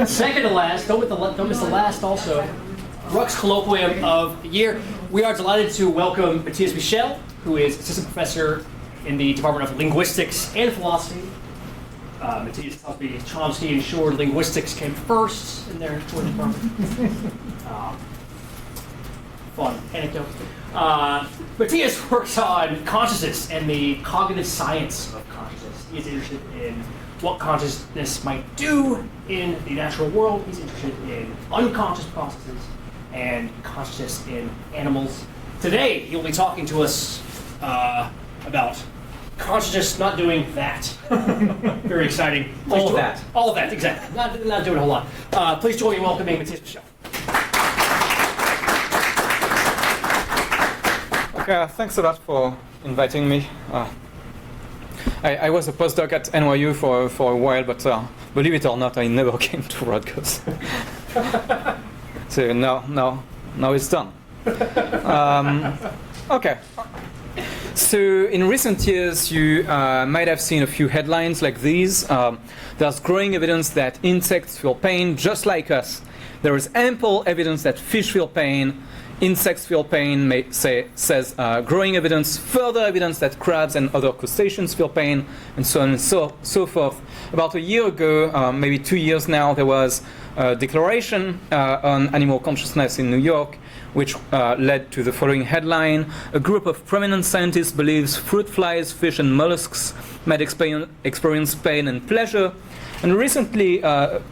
Second to last, don't miss the last also, RuCCS Colloquium of the Year. We are delighted to welcome Matthias Michel, who is assistant professor in the Department of Linguistics and Philosophy. Matthias tells me Chomsky ensured linguistics came first in their department. Fun anecdote. Matthias works on consciousness and the cognitive science of consciousness. He is interested in what consciousness might do in the natural world. He's interested in unconscious processes and consciousness in animals. Today, he'll be talking to us about consciousness not doing that. Very exciting. All of that. All of that, exactly. Not doing a whole lot. Please join me in welcoming Matthias Michel. Okay, thanks a lot for inviting me. I was a postdoc at NYU for a while, but believe it or not, I never came to RuCCS. So now it's done. Okay. So in recent years, you might have seen a few headlines like these. There's growing evidence that insects feel pain just like us. There is ample evidence that fish feel pain. Insects feel pain, says growing evidence, further evidence that crabs and other crustaceans feel pain, and so on and so forth. About a year ago, maybe 2 years now, there was a declaration on animal consciousness in New York, which led to the following headline. A group of prominent scientists believes fruit flies, fish, and mollusks might experience pain and pleasure. And recently,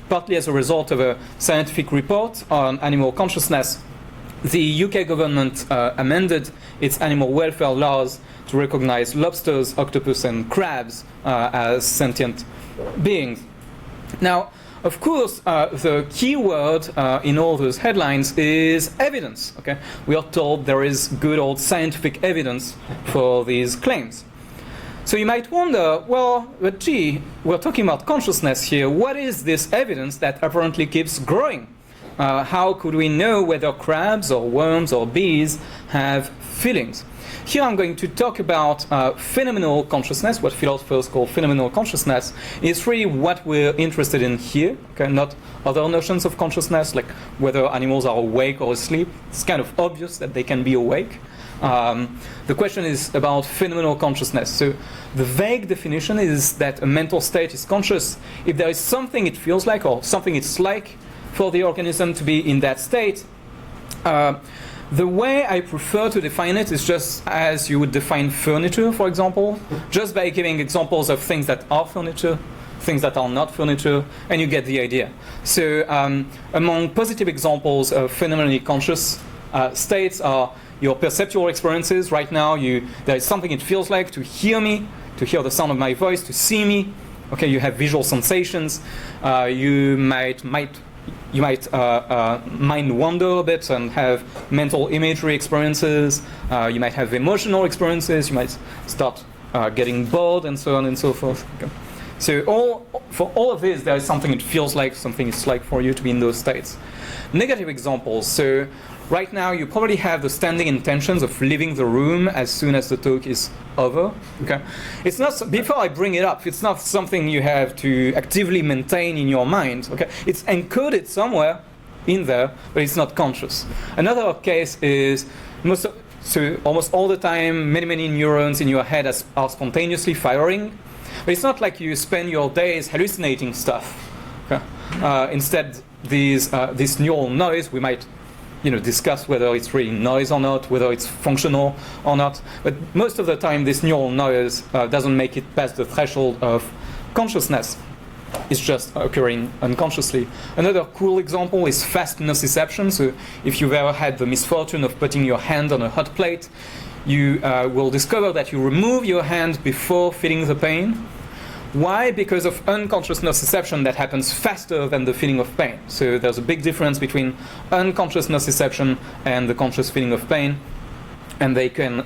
partly as a result of a scientific report on animal consciousness, the UK government amended its animal welfare laws to recognize lobsters, octopus, and crabs as sentient beings. Now, of course, the key word in all those headlines is evidence. Okay, we are told there is good old scientific evidence for these claims. So you might wonder, well, but gee, we're talking about consciousness here. What is this evidence that apparently keeps growing? How could we know whether crabs or worms or bees have feelings? Here I'm going to talk about phenomenal consciousness. What philosophers call phenomenal consciousness is really what we're interested in here, okay? Not other notions of consciousness, like whether animals are awake or asleep. It's kind of obvious that they can be awake. The question is about phenomenal consciousness. So the vague definition is that a mental state is conscious if there is something it feels like or something it's like for the organism to be in that state. The way I prefer to define it is just as you would define furniture, for example, just by giving examples of things that are furniture, things that are not furniture, and you get the idea. So among positive examples of phenomenally conscious states are your perceptual experiences. Right now, there is something it feels like to hear me, to hear the sound of my voice, to see me. Okay, you have visual sensations. You might mind wander a bit and have mental imagery experiences. You might have emotional experiences. You might start getting bored and so on and so forth. Okay. So for all of this, there is something it feels like, something it's like for you to be in those states. Negative examples. So right now, you probably have the standing intentions of leaving the room as soon as the talk is over. Okay, it's not. Before I bring it up, it's not something you have to actively maintain in your mind. Okay, it's encoded somewhere in there, but it's not conscious. Another case is almost all the time, many neurons in your head are spontaneously firing, but it's not like you spend your days hallucinating stuff. Okay? Instead, this neural noise, we might discuss whether it's really noise or not, whether it's functional or not. But most of the time, this neural noise doesn't make it past the threshold of consciousness. It's just occurring unconsciously. Another cool example is fast nociception. So if you've ever had the misfortune of putting your hand on a hot plate, you will discover that you remove your hand before feeling the pain. Why? Because of unconscious nociception that happens faster than the feeling of pain. So there's a big difference between unconscious nociception and the conscious feeling of pain, and they can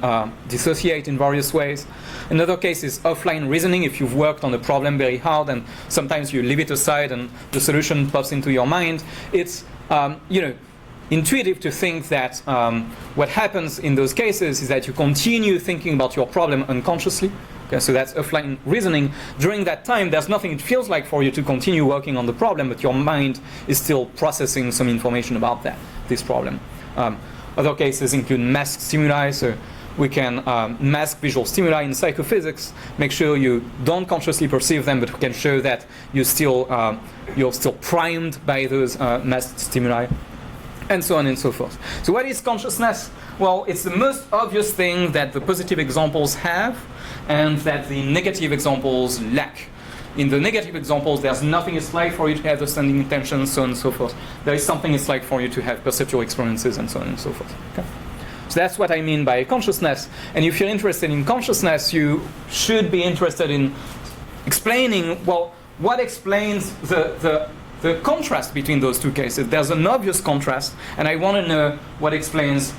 dissociate in various ways. Another case is offline reasoning. If you've worked on a problem very hard and sometimes you leave it aside and the solution pops into your mind, it's intuitive to think that what happens in those cases is that you continue thinking about your problem unconsciously. Okay, so that's offline reasoning. During that time, there's nothing it feels like for you to continue working on the problem, but your mind is still processing some information about this problem. Other cases include mask stimuli, so we can mask visual stimuli in psychophysics, make sure you don't consciously perceive them, but we can show that you're still primed by those masked stimuli, and so on and so forth. So what is consciousness? Well, it's the most obvious thing that the positive examples have and that the negative examples lack. In the negative examples, there's nothing it's like for you to have the standing intentions, so on and so forth. There is something it's like for you to have perceptual experiences, and so on and so forth. Okay? So that's what I mean by consciousness. And if you're interested in consciousness, you should be interested in explaining, well, what explains the contrast between those two cases. There's an obvious contrast, and I want to know what explains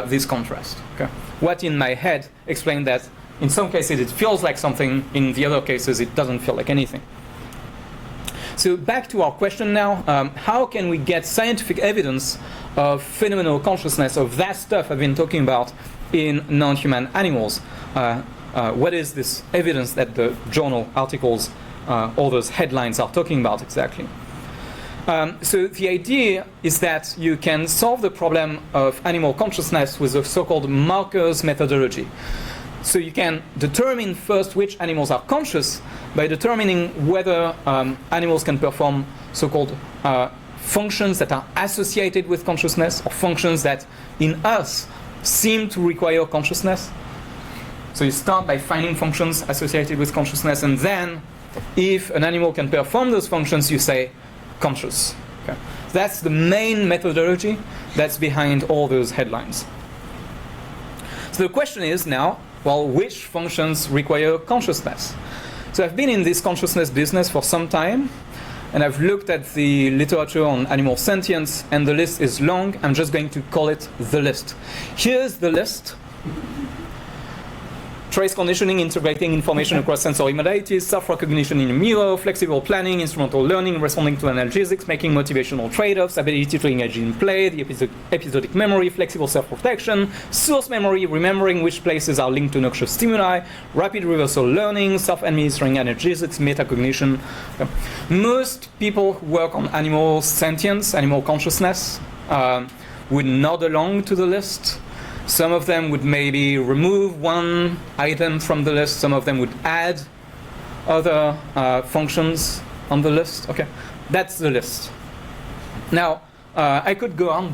this contrast. Okay? What in my head explains that in some cases it feels like something, in the other cases it doesn't feel like anything. So back to our question now, how can we get scientific evidence of phenomenal consciousness, of that stuff I've been talking about in non-human animals? What is this evidence that the journal articles, all those headlines are talking about exactly? So the idea is that you can solve the problem of animal consciousness with a so-called markers methodology. So you can determine first which animals are conscious by determining whether animals can perform so-called functions that are associated with consciousness, or functions that in us seem to require consciousness. So you start by finding functions associated with consciousness, and then if an animal can perform those functions, you say conscious. Okay. That's the main methodology that's behind all those headlines. So the question is now, well, which functions require consciousness? So I've been in this consciousness business for some time, and I've looked at the literature on animal sentience, and the list is long. I'm just going to call it the list. Here's the list. Trace conditioning, integrating information across sensory modalities, self-recognition in a mirror, flexible planning, instrumental learning, responding to analgesics, making motivational trade-offs, ability to engage in play, the episodic memory, flexible self-protection, source memory, remembering which places are linked to noxious stimuli, rapid reversal learning, self-administering analgesics, metacognition. Most people who work on animal sentience, animal consciousness, would nod along to the list. Some of them would maybe remove one item from the list. Some of them would add other functions on the list. Okay, that's the list. Now, I could go on.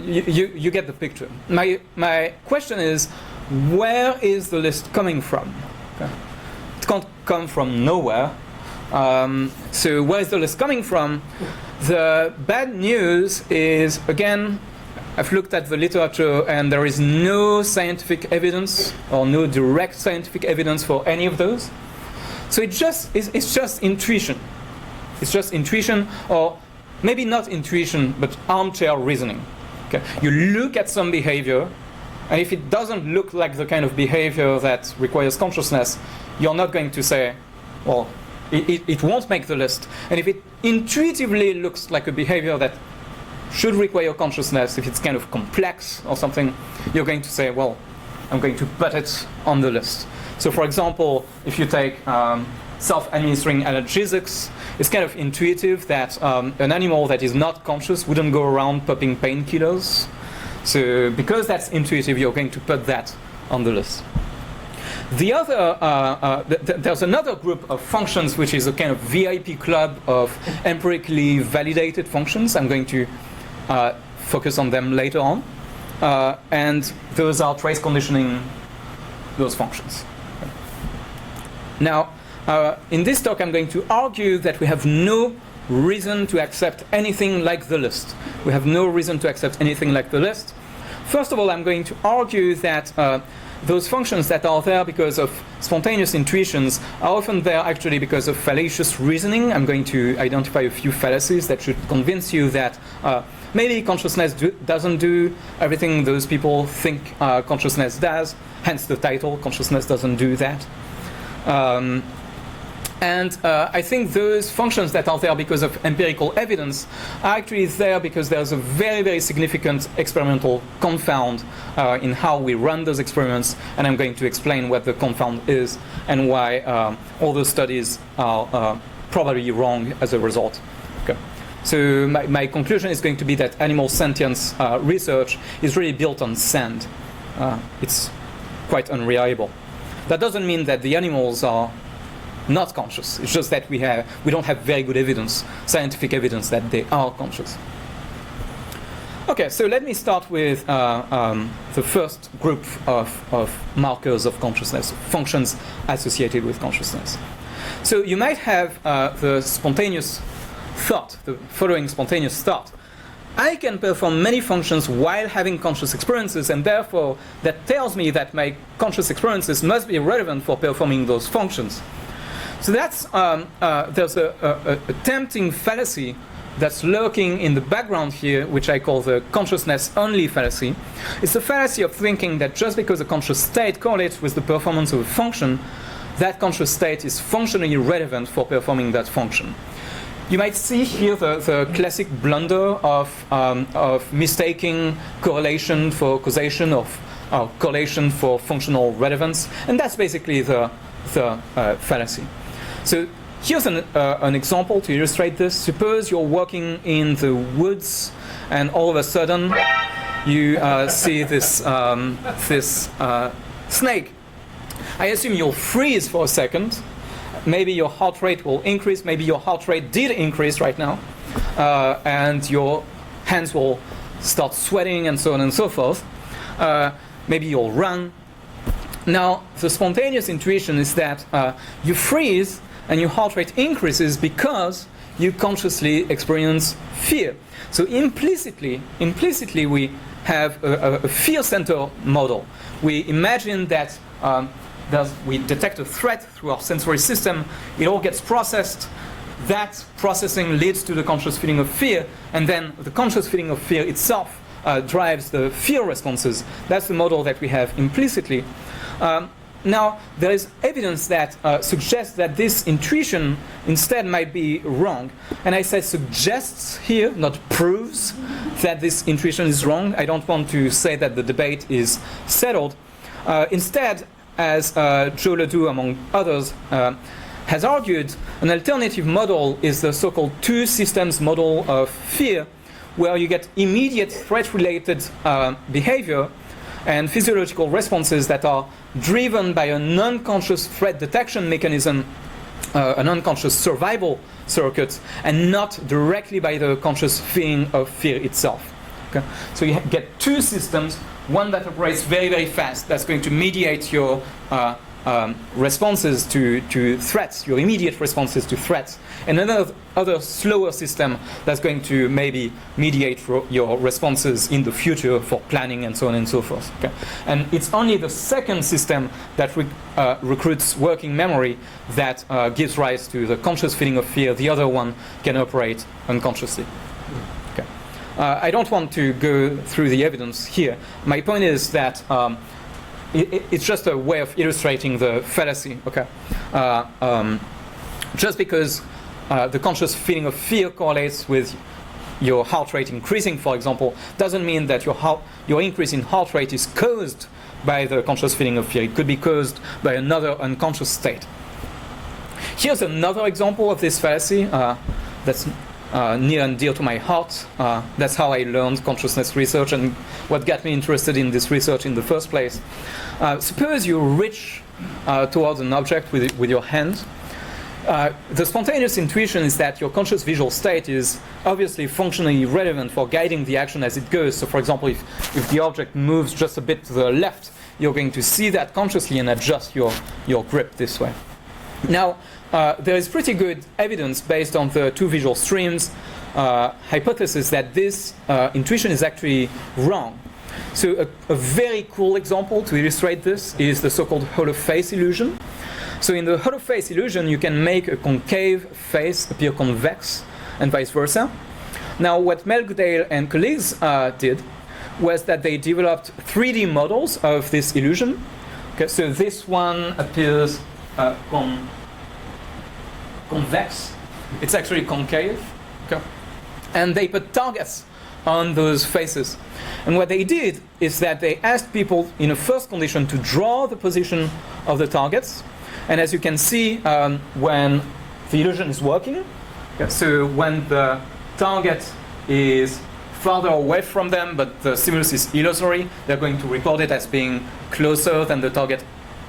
You get the picture. My question is, where is the list coming from? Okay. It can't come from nowhere. So where is the list coming from? The bad news is, again, I've looked at the literature and there is no scientific evidence or no direct scientific evidence for any of those. So it's just intuition. It's just intuition, or maybe not intuition, but armchair reasoning. Okay? You look at some behavior, and if it doesn't look like the kind of behavior that requires consciousness, you're not going to say, well, it won't make the list. And if it intuitively looks like a behavior that should require consciousness, if it's kind of complex or something, you're going to say, well, I'm going to put it on the list. So for example, if you take self-administering analgesics, it's kind of intuitive that an animal that is not conscious wouldn't go around popping painkillers. So because that's intuitive, you're going to put that on the list. The other, there's another group of functions which is a kind of VIP club of empirically validated functions. I'm going to focus on them later on. And those are trace conditioning those functions. Now, in this talk, I'm going to argue that we have no reason to accept anything like the list. We have no reason to accept anything like the list. First of all, I'm going to argue that those functions that are there because of spontaneous intuitions are often there actually because of fallacious reasoning. I'm going to identify a few fallacies that should convince you that maybe consciousness doesn't do everything those people think consciousness does, hence the title, Consciousness Doesn't Do That. And I think those functions that are there because of empirical evidence are actually there because there's a very, very significant experimental confound in how we run those experiments. And I'm going to explain what the confound is and why all those studies are probably wrong as a result. Okay. So my conclusion is going to be that animal sentience research is really built on sand. It's quite unreliable. That doesn't mean that the animals are not conscious. It's just that we don't have very good evidence, scientific evidence that they are conscious. Okay, so let me start with the first group of markers of consciousness, functions associated with consciousness. So you might have the spontaneous thought, the following spontaneous thought. I can perform many functions while having conscious experiences, and therefore that tells me that my conscious experiences must be relevant for performing those functions. So that's there's a tempting fallacy that's lurking in the background here, which I call the consciousness-only fallacy. It's the fallacy of thinking that just because a conscious state correlates with the performance of a function, that conscious state is functionally relevant for performing that function. You might see here the classic blunder of mistaking correlation for causation, of correlation for functional relevance, and that's basically the fallacy. So here's an example to illustrate this. Suppose you're walking in the woods, and all of a sudden you see this snake. I assume you'll freeze for a second. Maybe your heart rate will increase. Maybe your heart rate did increase right now, and your hands will start sweating and so on and so forth. Maybe you'll run. Now, the spontaneous intuition is that you freeze and your heart rate increases because you consciously experience fear. So implicitly we have a fear center model. We imagine that we detect a threat through our sensory system. It all gets processed. That processing leads to the conscious feeling of fear, and then the conscious feeling of fear itself drives the fear responses. That's the model that we have implicitly. Now, there is evidence that suggests that this intuition instead might be wrong. And I say suggests here, not proves that this intuition is wrong. I don't want to say that the debate is settled. Instead, as Joe Ledoux, among others, has argued, an alternative model is the so-called two systems model of fear, where you get immediate threat-related behavior and physiological responses that are driven by an unconscious threat detection mechanism, an unconscious survival circuit, and not directly by the conscious feeling of fear itself. Okay? So you get two systems, one that operates very, very fast, that's going to mediate your responses to threats, your immediate responses to threats, and another slower system that's going to maybe mediate your responses in the future for planning and so on and so forth. Okay? And it's only the second system that recruits working memory that gives rise to the conscious feeling of fear. The other one can operate unconsciously. Okay. I don't want to go through the evidence here. My point is that it's just a way of illustrating the fallacy. Okay, just because the conscious feeling of fear correlates with your heart rate increasing, for example, doesn't mean that your increase in heart rate is caused by the conscious feeling of fear. It could be caused by another unconscious state. Here's another example of this fallacy that's near and dear to my heart. That's how I learned consciousness research and what got me interested in this research in the first place. Suppose you reach towards an object with your hand. The spontaneous intuition is that your conscious visual state is obviously functionally relevant for guiding the action as it goes. So for example, if the object moves just a bit to the left, you're going to see that consciously and adjust your grip this way. Now, there is pretty good evidence based on the two visual streams hypothesis that this intuition is actually wrong. So a very cool example to illustrate this is the so-called hollow face illusion. So in the hollow face illusion, you can make a concave face appear convex and vice versa. Now, what Melgdale and colleagues did was that they developed 3D models of this illusion. Okay, so this one appears convex. It's actually concave. Okay? And they put targets on those faces. And what they did is that they asked people in a first condition to draw the position of the targets. And as you can see, when the illusion is working, so when the target is farther away from them, but the stimulus is illusory, they're going to report it as being closer than the target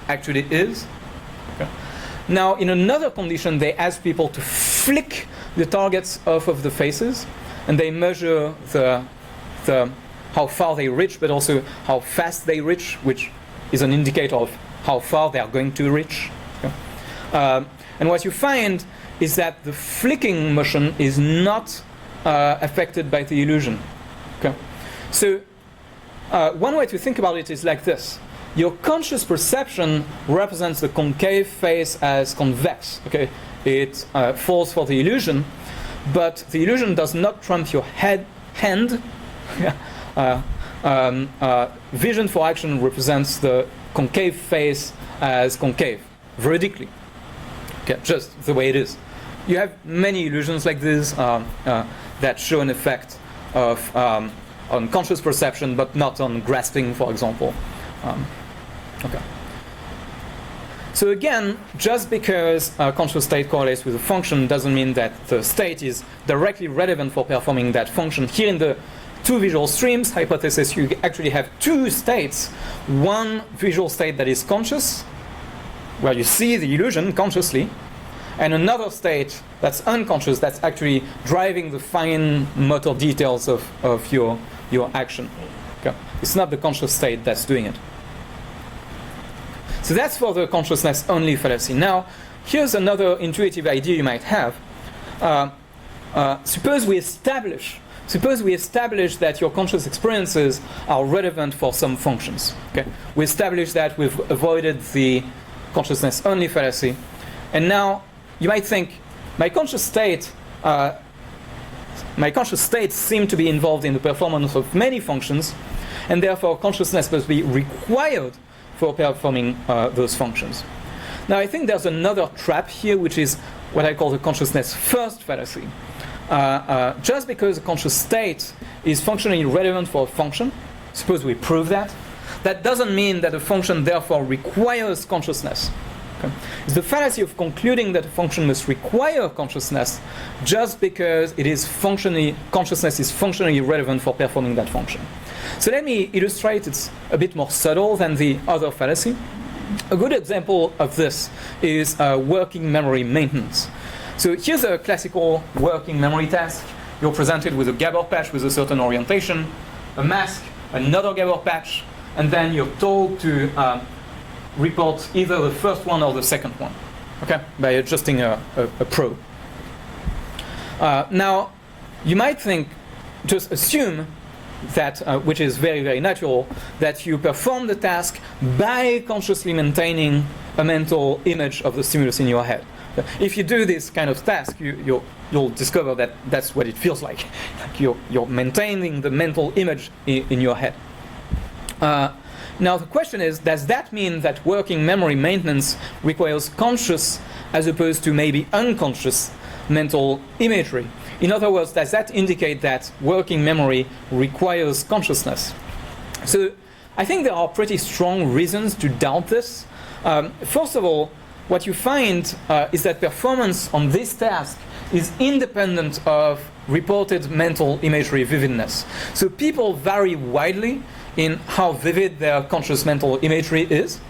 actually is. Okay. Now, in another condition, they ask people to flick the targets off of the faces, and they measure how far they reach, but also how fast they reach, which is an indicator of how far they are going to reach. Okay. And what you find is that the flicking motion is not affected by the illusion. Okay. So one way to think about it is like this. Your conscious perception represents the concave face as convex. Okay. It falls for the illusion, but the illusion does not trump your hand. Vision for action represents the concave face as concave, vertically. Okay, just the way it is. You have many illusions like this that show an effect of on conscious perception, but not on grasping, for example. Okay. So again, just because a conscious state correlates with a function doesn't mean that the state is directly relevant for performing that function. Here in the two visual streams hypothesis, you actually have two states. One visual state that is conscious, where you see the illusion consciously, and another state that's unconscious, that's actually driving the fine motor details of your action. Okay. It's not the conscious state that's doing it. So that's for the consciousness-only fallacy. Now, here's another intuitive idea you might have. Suppose we establish that your conscious experiences are relevant for some functions. Okay? We establish that we've avoided the consciousness-only fallacy. And now you might think, my conscious states seem to be involved in the performance of many functions, and therefore consciousness must be required for performing those functions. Now I think there's another trap here, which is what I call the consciousness-first fallacy. Just because a conscious state is functionally relevant for a function, suppose we prove that, that doesn't mean that a function therefore requires consciousness. Okay? It's the fallacy of concluding that a function must require consciousness just because consciousness is functionally relevant for performing that function. So let me illustrate. It's a bit more subtle than the other fallacy. A good example of this is working memory maintenance. So here's a classical working memory task. You're presented with a Gabor patch with a certain orientation, a mask, another Gabor patch, and then you're told to report either the first one or the second one, okay, by adjusting a probe. Now, you might think, just assume that, which is very, very natural, that you perform the task by consciously maintaining a mental image of the stimulus in your head. If you do this kind of task, you'll discover that that's what it feels like. You're maintaining the mental image in your head. Now the question is, does that mean that working memory maintenance requires conscious as opposed to maybe unconscious mental imagery? In other words, does that indicate that working memory requires consciousness? So I think there are pretty strong reasons to doubt this. First of all, what you find is that performance on this task is independent of reported mental imagery vividness. So people vary widely in how vivid their conscious mental imagery is.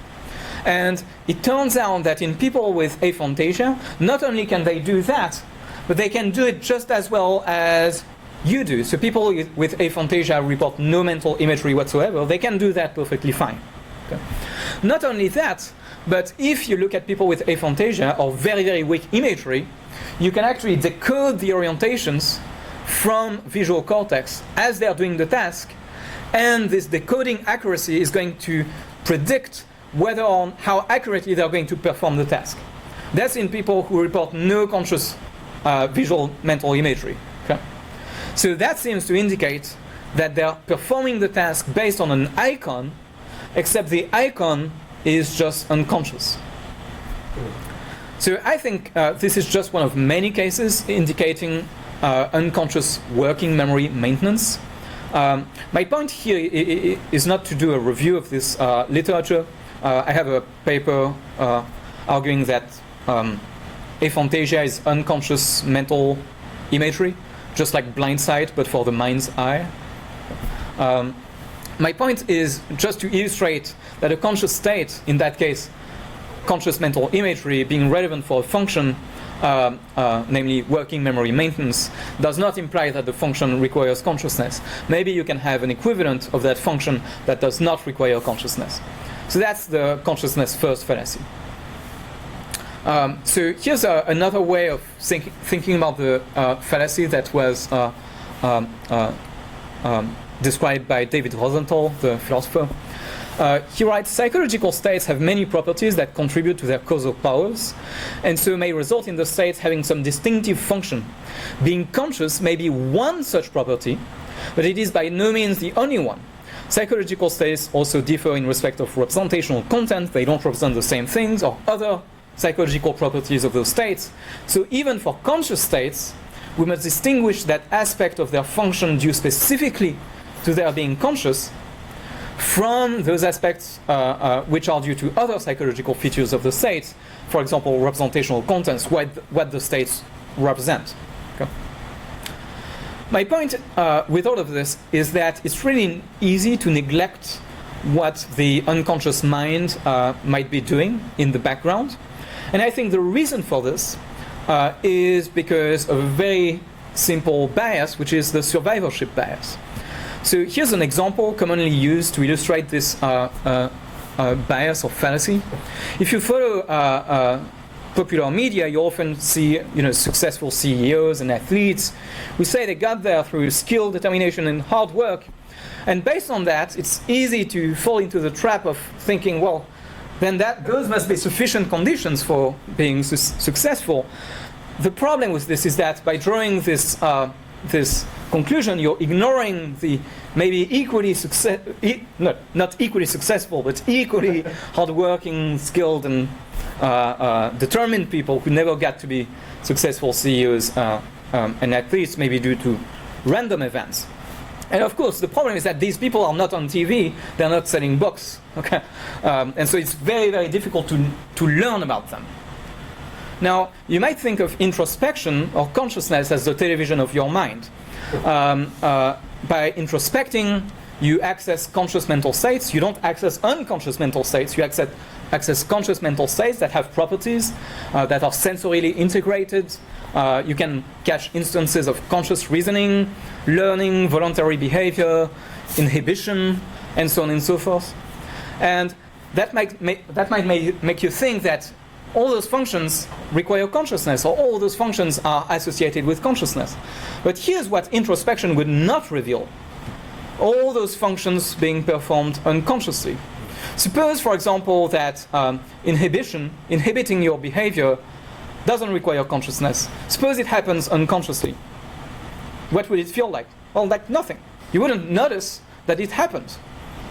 And it turns out that in people with aphantasia, not only can they do that, but they can do it just as well as you do. So people with aphantasia report no mental imagery whatsoever. They can do that perfectly fine. Okay. Not only that, but if you look at people with aphantasia or very, very weak imagery, you can actually decode the orientations from visual cortex as they are doing the task, and this decoding accuracy is going to predict whether or how accurately they are going to perform the task. That's in people who report no conscious visual mental imagery. Okay? So that seems to indicate that they are performing the task based on an icon, except the icon is just unconscious. So I think this is just one of many cases indicating unconscious working memory maintenance. My point here is not to do a review of this literature. I have a paper arguing that aphantasia is unconscious mental imagery, just like blind sight, but for the mind's eye. My point is just to illustrate that a conscious state, in that case, conscious mental imagery being relevant for a function, namely working memory maintenance, does not imply that the function requires consciousness. Maybe you can have an equivalent of that function that does not require consciousness. So that's the consciousness first fallacy. So here's another way of thinking about the fallacy that was described by David Rosenthal, the philosopher. He writes, psychological states have many properties that contribute to their causal powers, and so may result in the states having some distinctive function. Being conscious may be one such property, but it is by no means the only one. Psychological states also differ in respect of representational content. They don't represent the same things or other psychological properties of those states. So even for conscious states, we must distinguish that aspect of their function due specifically to their being conscious from those aspects which are due to other psychological features of the states, for example, representational contents, what the states represent. Okay. My point with all of this is that it's really easy to neglect what the unconscious mind might be doing in the background. And I think the reason for this is because of a very simple bias, which is the survivorship bias. So here's an example commonly used to illustrate this bias or fallacy. If you follow popular media, you often see successful CEOs and athletes who say they got there through skill, determination, and hard work. And based on that, it's easy to fall into the trap of thinking, well, then those must be sufficient conditions for being successful. The problem with this is that by drawing this conclusion, you're ignoring the maybe equally not equally successful, but equally hardworking, skilled, and determined people who never got to be successful CEOs and athletes, maybe due to random events. And of course, the problem is that these people are not on TV, they're not selling books, okay? And so it's very, very difficult to learn about them. Now, you might think of introspection or consciousness as the television of your mind. By introspecting, you access conscious mental states. You don't access unconscious mental states. You access conscious mental states that have properties that are sensorily integrated. You can catch instances of conscious reasoning, learning, voluntary behavior, inhibition, and so on and so forth. And that might make you think that all those functions require consciousness, or all those functions are associated with consciousness. But here's what introspection would not reveal. All those functions being performed unconsciously. Suppose, for example, that inhibiting your behavior doesn't require consciousness. Suppose it happens unconsciously. What would it feel like? Well, like nothing. You wouldn't notice that it happened.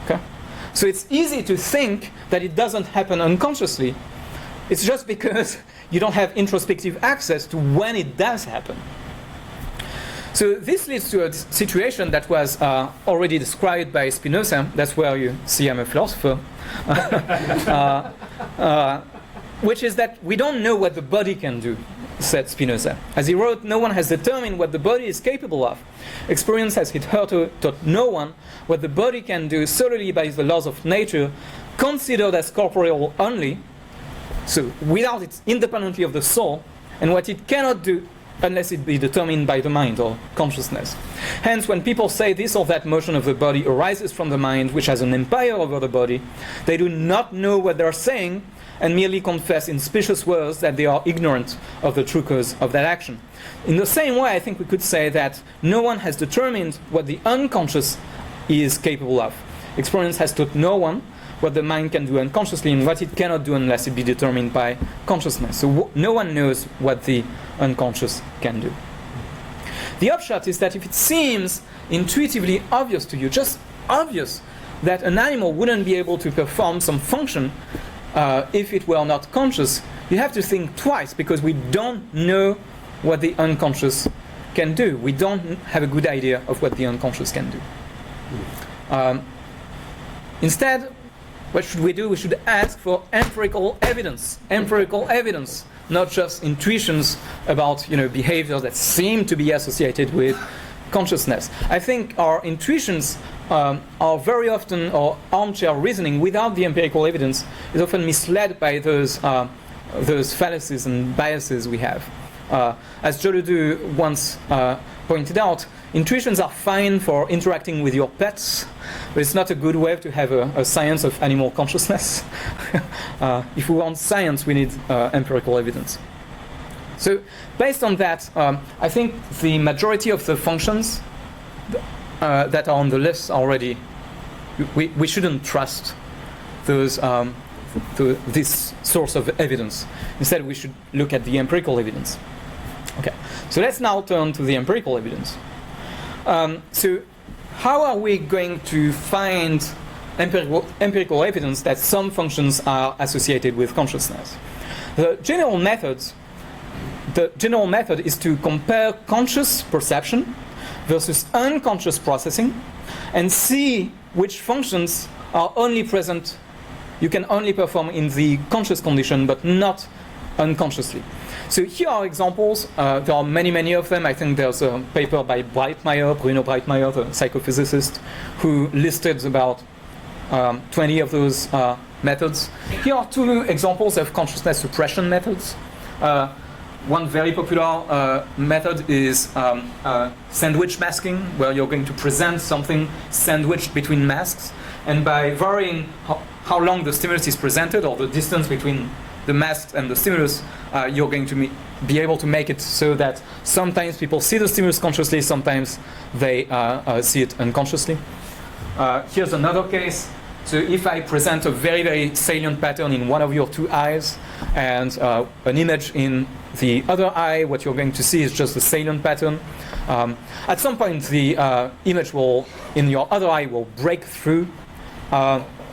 Okay? So it's easy to think that it doesn't happen unconsciously. It's just because you don't have introspective access to when it does happen. So this leads to a situation that was already described by Spinoza. That's where you see I'm a philosopher. Which is that we don't know what the body can do, said Spinoza. As he wrote, no one has determined what the body is capable of. Experience has hitherto taught no one what the body can do solely by the laws of nature, considered as corporeal only, so without it, independently of the soul, and what it cannot do unless it be determined by the mind or consciousness. Hence, when people say this or that motion of the body arises from the mind, which has an empire over the body, they do not know what they are saying and merely confess in specious words that they are ignorant of the true cause of that action. In the same way, I think we could say that no one has determined what the unconscious is capable of. Experience has taught no one what the mind can do unconsciously and what it cannot do unless it be determined by consciousness. So no one knows what the unconscious can do. The upshot is that if it seems intuitively obvious to you, just obvious, that an animal wouldn't be able to perform some function if it were not conscious, you have to think twice because we don't know what the unconscious can do. We don't have a good idea of what the unconscious can do. Instead, what should we do? We should ask for empirical evidence, not just intuitions about behaviors that seem to be associated with consciousness. I think our intuitions are very often, or armchair reasoning without the empirical evidence is often misled by those fallacies and biases we have. As Joe Ledoux once pointed out, intuitions are fine for interacting with your pets, but it's not a good way to have a science of animal consciousness. If we want science, we need empirical evidence. So based on that, I think the majority of the functions that are on the list already, we shouldn't trust those this source of evidence. Instead, we should look at the empirical evidence. Okay, so let's now turn to the empirical evidence. So how are we going to find empirical evidence that some functions are associated with consciousness? The general method is to compare conscious perception versus unconscious processing and see which functions are only present, you can only perform in the conscious condition but not unconsciously. So here are examples. There are many of them. I think there's a paper by Bruno Breitmeier, the psychophysicist, who listed about 20 of those methods. Here are two examples of consciousness suppression methods. One very popular method is sandwich masking, where you're going to present something sandwiched between masks, and by varying how long the stimulus is presented or the distance between the mask and the stimulus, you're going to be able to make it so that sometimes people see the stimulus consciously, sometimes they see it unconsciously. Here's another case. So if I present a very salient pattern in one of your two eyes and an image in the other eye, what you're going to see is just the salient pattern. At some point, the image in your other eye will break through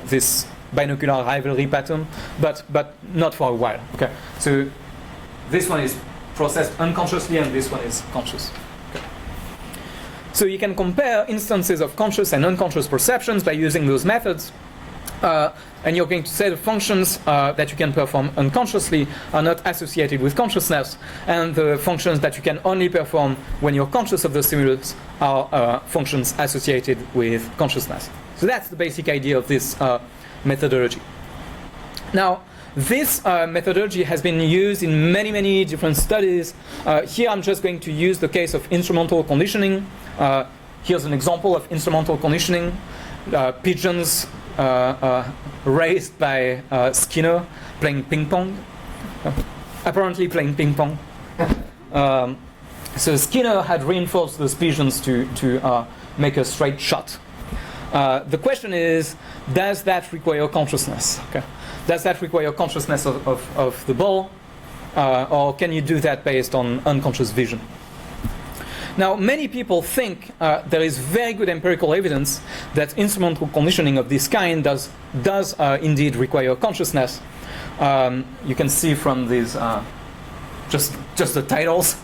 this binocular rivalry pattern, but not for a while. Okay, so this one is processed unconsciously and this one is conscious. Okay. So you can compare instances of conscious and unconscious perceptions by using those methods. And you're going to say the functions that you can perform unconsciously are not associated with consciousness, and the functions that you can only perform when you're conscious of the stimulus are functions associated with consciousness. So that's the basic idea of this methodology. Now, this methodology has been used in many different studies. Here I'm just going to use the case of instrumental conditioning. Here's an example of instrumental conditioning. Pigeons raised by Skinner playing ping pong. Apparently playing ping pong. So Skinner had reinforced those pigeons to make a straight shot. The question is, does that require consciousness? Okay. Does that require consciousness of the ball? Or can you do that based on unconscious vision? Now, many people think there is very good empirical evidence that instrumental conditioning of this kind does indeed require consciousness. You can see from these just the titles,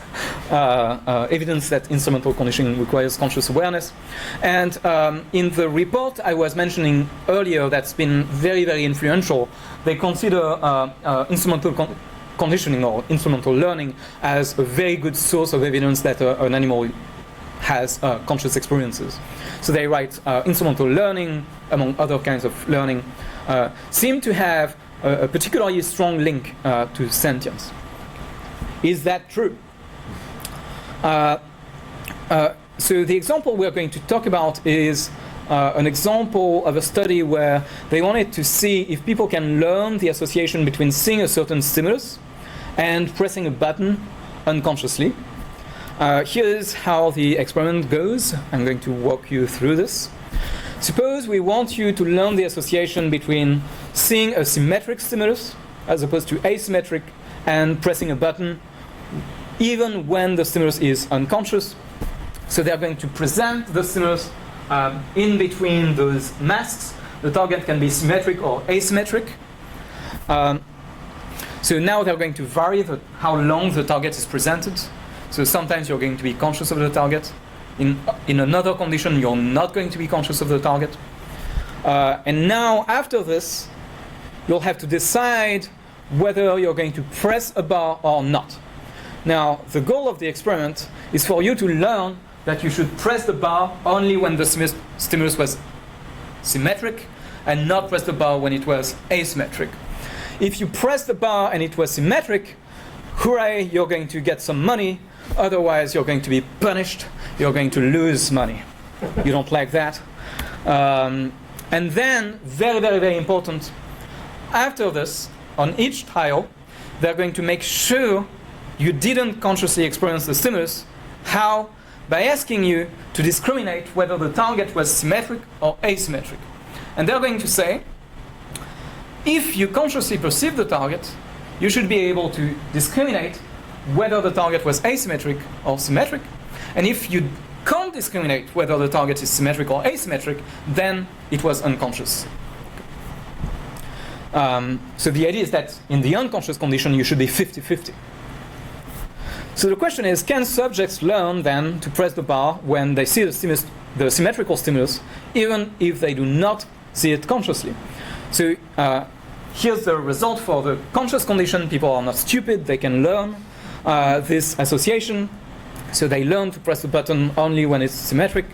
evidence that instrumental conditioning requires conscious awareness. And in the report I was mentioning earlier that's been very influential, they consider instrumental conditioning or instrumental learning as a very good source of evidence that an animal has conscious experiences. So they write instrumental learning, among other kinds of learning, seem to have a particularly strong link to sentience. Is that true? So the example we're going to talk about is an example of a study where they wanted to see if people can learn the association between seeing a certain stimulus and pressing a button unconsciously. Here's how the experiment goes. I'm going to walk you through this. Suppose we want you to learn the association between seeing a symmetric stimulus as opposed to asymmetric and pressing a button even when the stimulus is unconscious. So they're going to present the stimulus in between those masks. The target can be symmetric or asymmetric. So now they're going to vary how long the target is presented. So sometimes you're going to be conscious of the target. In another condition, you're not going to be conscious of the target. And now, after this, you'll have to decide whether you're going to press a bar or not. Now, the goal of the experiment is for you to learn that you should press the bar only when the stimulus was symmetric and not press the bar when it was asymmetric. If you press the bar and it was symmetric, hooray, you're going to get some money. Otherwise, you're going to be punished. You're going to lose money. You don't like that. And then, very, very, very important, after this, on each trial, they're going to make sure you didn't consciously experience the stimulus. How? By asking you to discriminate whether the target was symmetric or asymmetric. And they're going to say, if you consciously perceive the target, you should be able to discriminate whether the target was asymmetric or symmetric. And if you can't discriminate whether the target is symmetric or asymmetric, then it was unconscious. So the idea is that in the unconscious condition, you should be 50-50. So the question is, can subjects learn then to press the bar when they see the symmetrical stimulus, even if they do not see it consciously? So here's the result for the conscious condition. People are not stupid. They can learn this association. So they learn to press the button only when it's symmetric.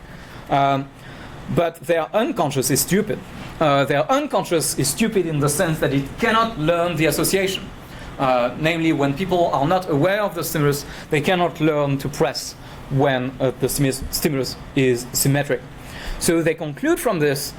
But their unconscious is stupid. Their unconscious is stupid in the sense that it cannot learn the association. Namely, when people are not aware of the stimulus, they cannot learn to press when the stimulus is symmetric. So they conclude from this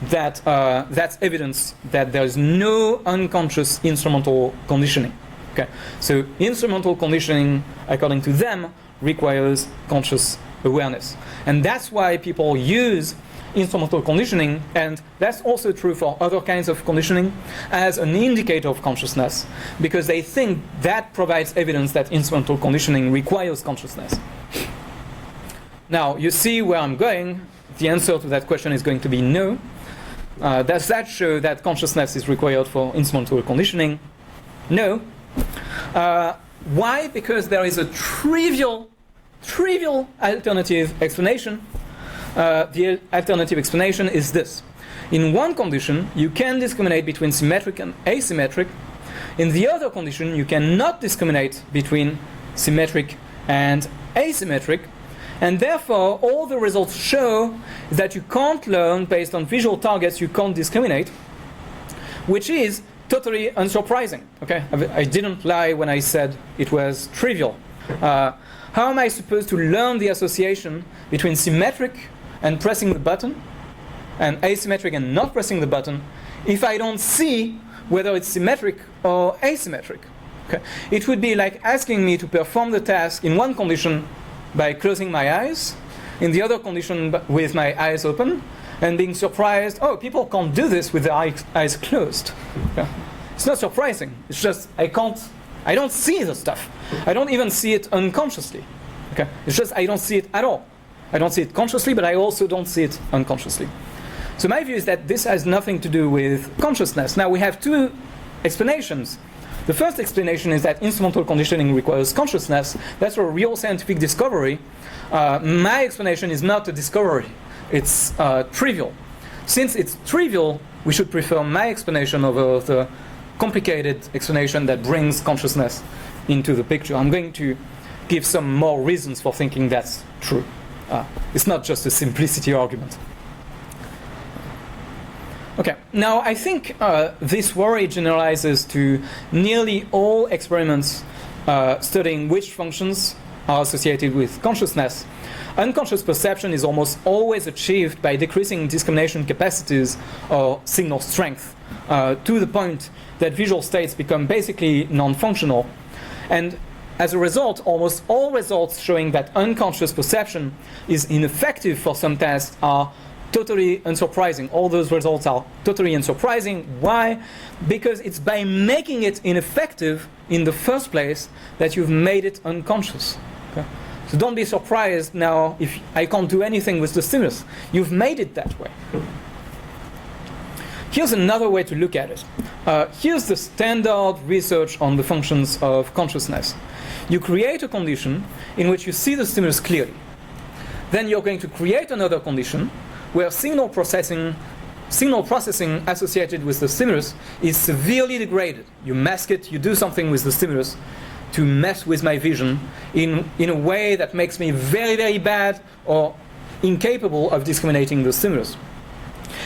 that that's evidence that there is no unconscious instrumental conditioning. Okay? So instrumental conditioning, according to them, requires conscious awareness. And that's why people use instrumental conditioning, and that's also true for other kinds of conditioning, as an indicator of consciousness, because they think that provides evidence that instrumental conditioning requires consciousness. Now, you see where I'm going. The answer to that question is going to be no. Does that show that consciousness is required for instrumental conditioning? No. Why? Because there is a trivial alternative explanation. The alternative explanation is this. In one condition, you can discriminate between symmetric and asymmetric. In the other condition, you cannot discriminate between symmetric and asymmetric. And therefore, all the results show that you can't learn based on visual targets, you can't discriminate, which is totally unsurprising. Okay? I didn't lie when I said it was trivial. How am I supposed to learn the association between symmetric and pressing the button, and asymmetric and not pressing the button, if I don't see whether it's symmetric or asymmetric? Okay? It would be like asking me to perform the task in one condition by closing my eyes, in the other condition with my eyes open, and being surprised, oh, people can't do this with their eyes closed. Okay? It's not surprising. It's just I don't see the stuff. I don't even see it unconsciously. Okay? It's just I don't see it at all. I don't see it consciously, but I also don't see it unconsciously. So my view is that this has nothing to do with consciousness. Now we have two explanations. The first explanation is that instrumental conditioning requires consciousness. That's a real scientific discovery. My explanation is not a discovery. It's trivial. Since it's trivial, we should prefer my explanation over the complicated explanation that brings consciousness into the picture. I'm going to give some more reasons for thinking that's true. It's not just a simplicity argument. Okay, now I think this worry generalizes to nearly all experiments studying which functions are associated with consciousness. Unconscious perception is almost always achieved by decreasing discrimination capacities or signal strength to the point that visual states become basically non-functional. And as a result, almost all results showing that unconscious perception is ineffective for some tasks are totally unsurprising. All those results are totally unsurprising. Why? Because it's by making it ineffective in the first place that you've made it unconscious. Okay? So don't be surprised now if I can't do anything with the stimulus. You've made it that way. Here's another way to look at it. Here's the standard research on the functions of consciousness. You create a condition in which you see the stimulus clearly. Then you're going to create another condition where signal processing associated with the stimulus is severely degraded. You mask it, you do something with the stimulus to mess with my vision in a way that makes me very, very bad or incapable of discriminating the stimulus.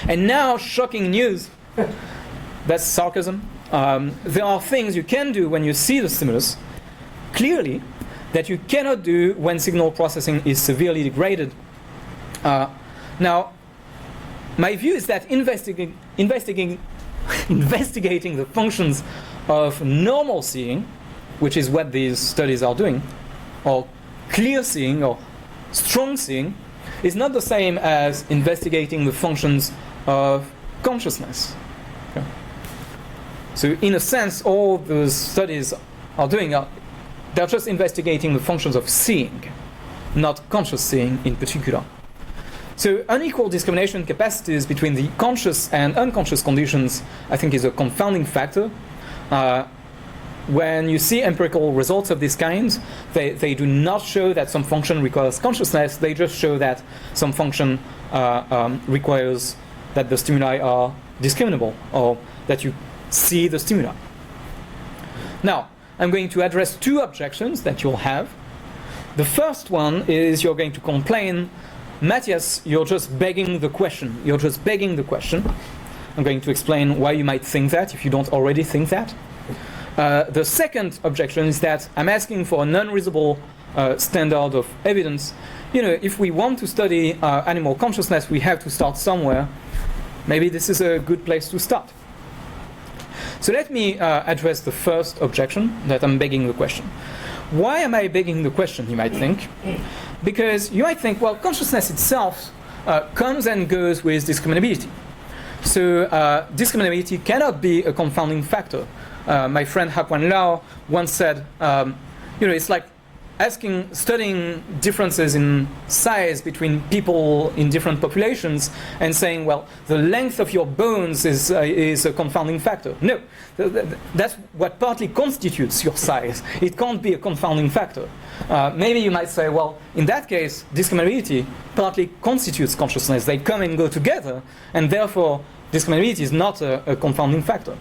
And now, shocking news, that's sarcasm. There are things you can do when you see the stimulus clearly that you cannot do when signal processing is severely degraded. Now, my view is that investigating the functions of normal seeing, which is what these studies are doing, or clear seeing or strong seeing, is not the same as investigating the functions of consciousness. Okay. So in a sense, all those studies are doing they're just investigating the functions of seeing, not conscious seeing in particular. So unequal discrimination capacities between the conscious and unconscious conditions, I think, is a confounding factor. When you see empirical results of this kind, they do not show that some function requires consciousness, they just show that some function requires that the stimuli are discriminable, or that you see the stimuli. Now, I'm going to address two objections that you'll have. The first one is you're going to complain, Matthias, you're just begging the question. You're just begging the question. I'm going to explain why you might think that, if you don't already think that. The second objection is that I'm asking for an unreasonable standard of evidence. You know, if we want to study animal consciousness, we have to start somewhere. Maybe this is a good place to start. So let me address the first objection, that I'm begging the question. Why am I begging the question, you might think? Because you might think, well, consciousness itself comes and goes with discriminability. So discriminability cannot be a confounding factor. My friend Hak-Wan Lao once said, it's like studying differences in size between people in different populations and saying, well, the length of your bones is a confounding factor. No, that's what partly constitutes your size. It can't be a confounding factor. Maybe you might say, well, in that case, discriminability partly constitutes consciousness. They come and go together, and therefore discriminability is not a confounding factor.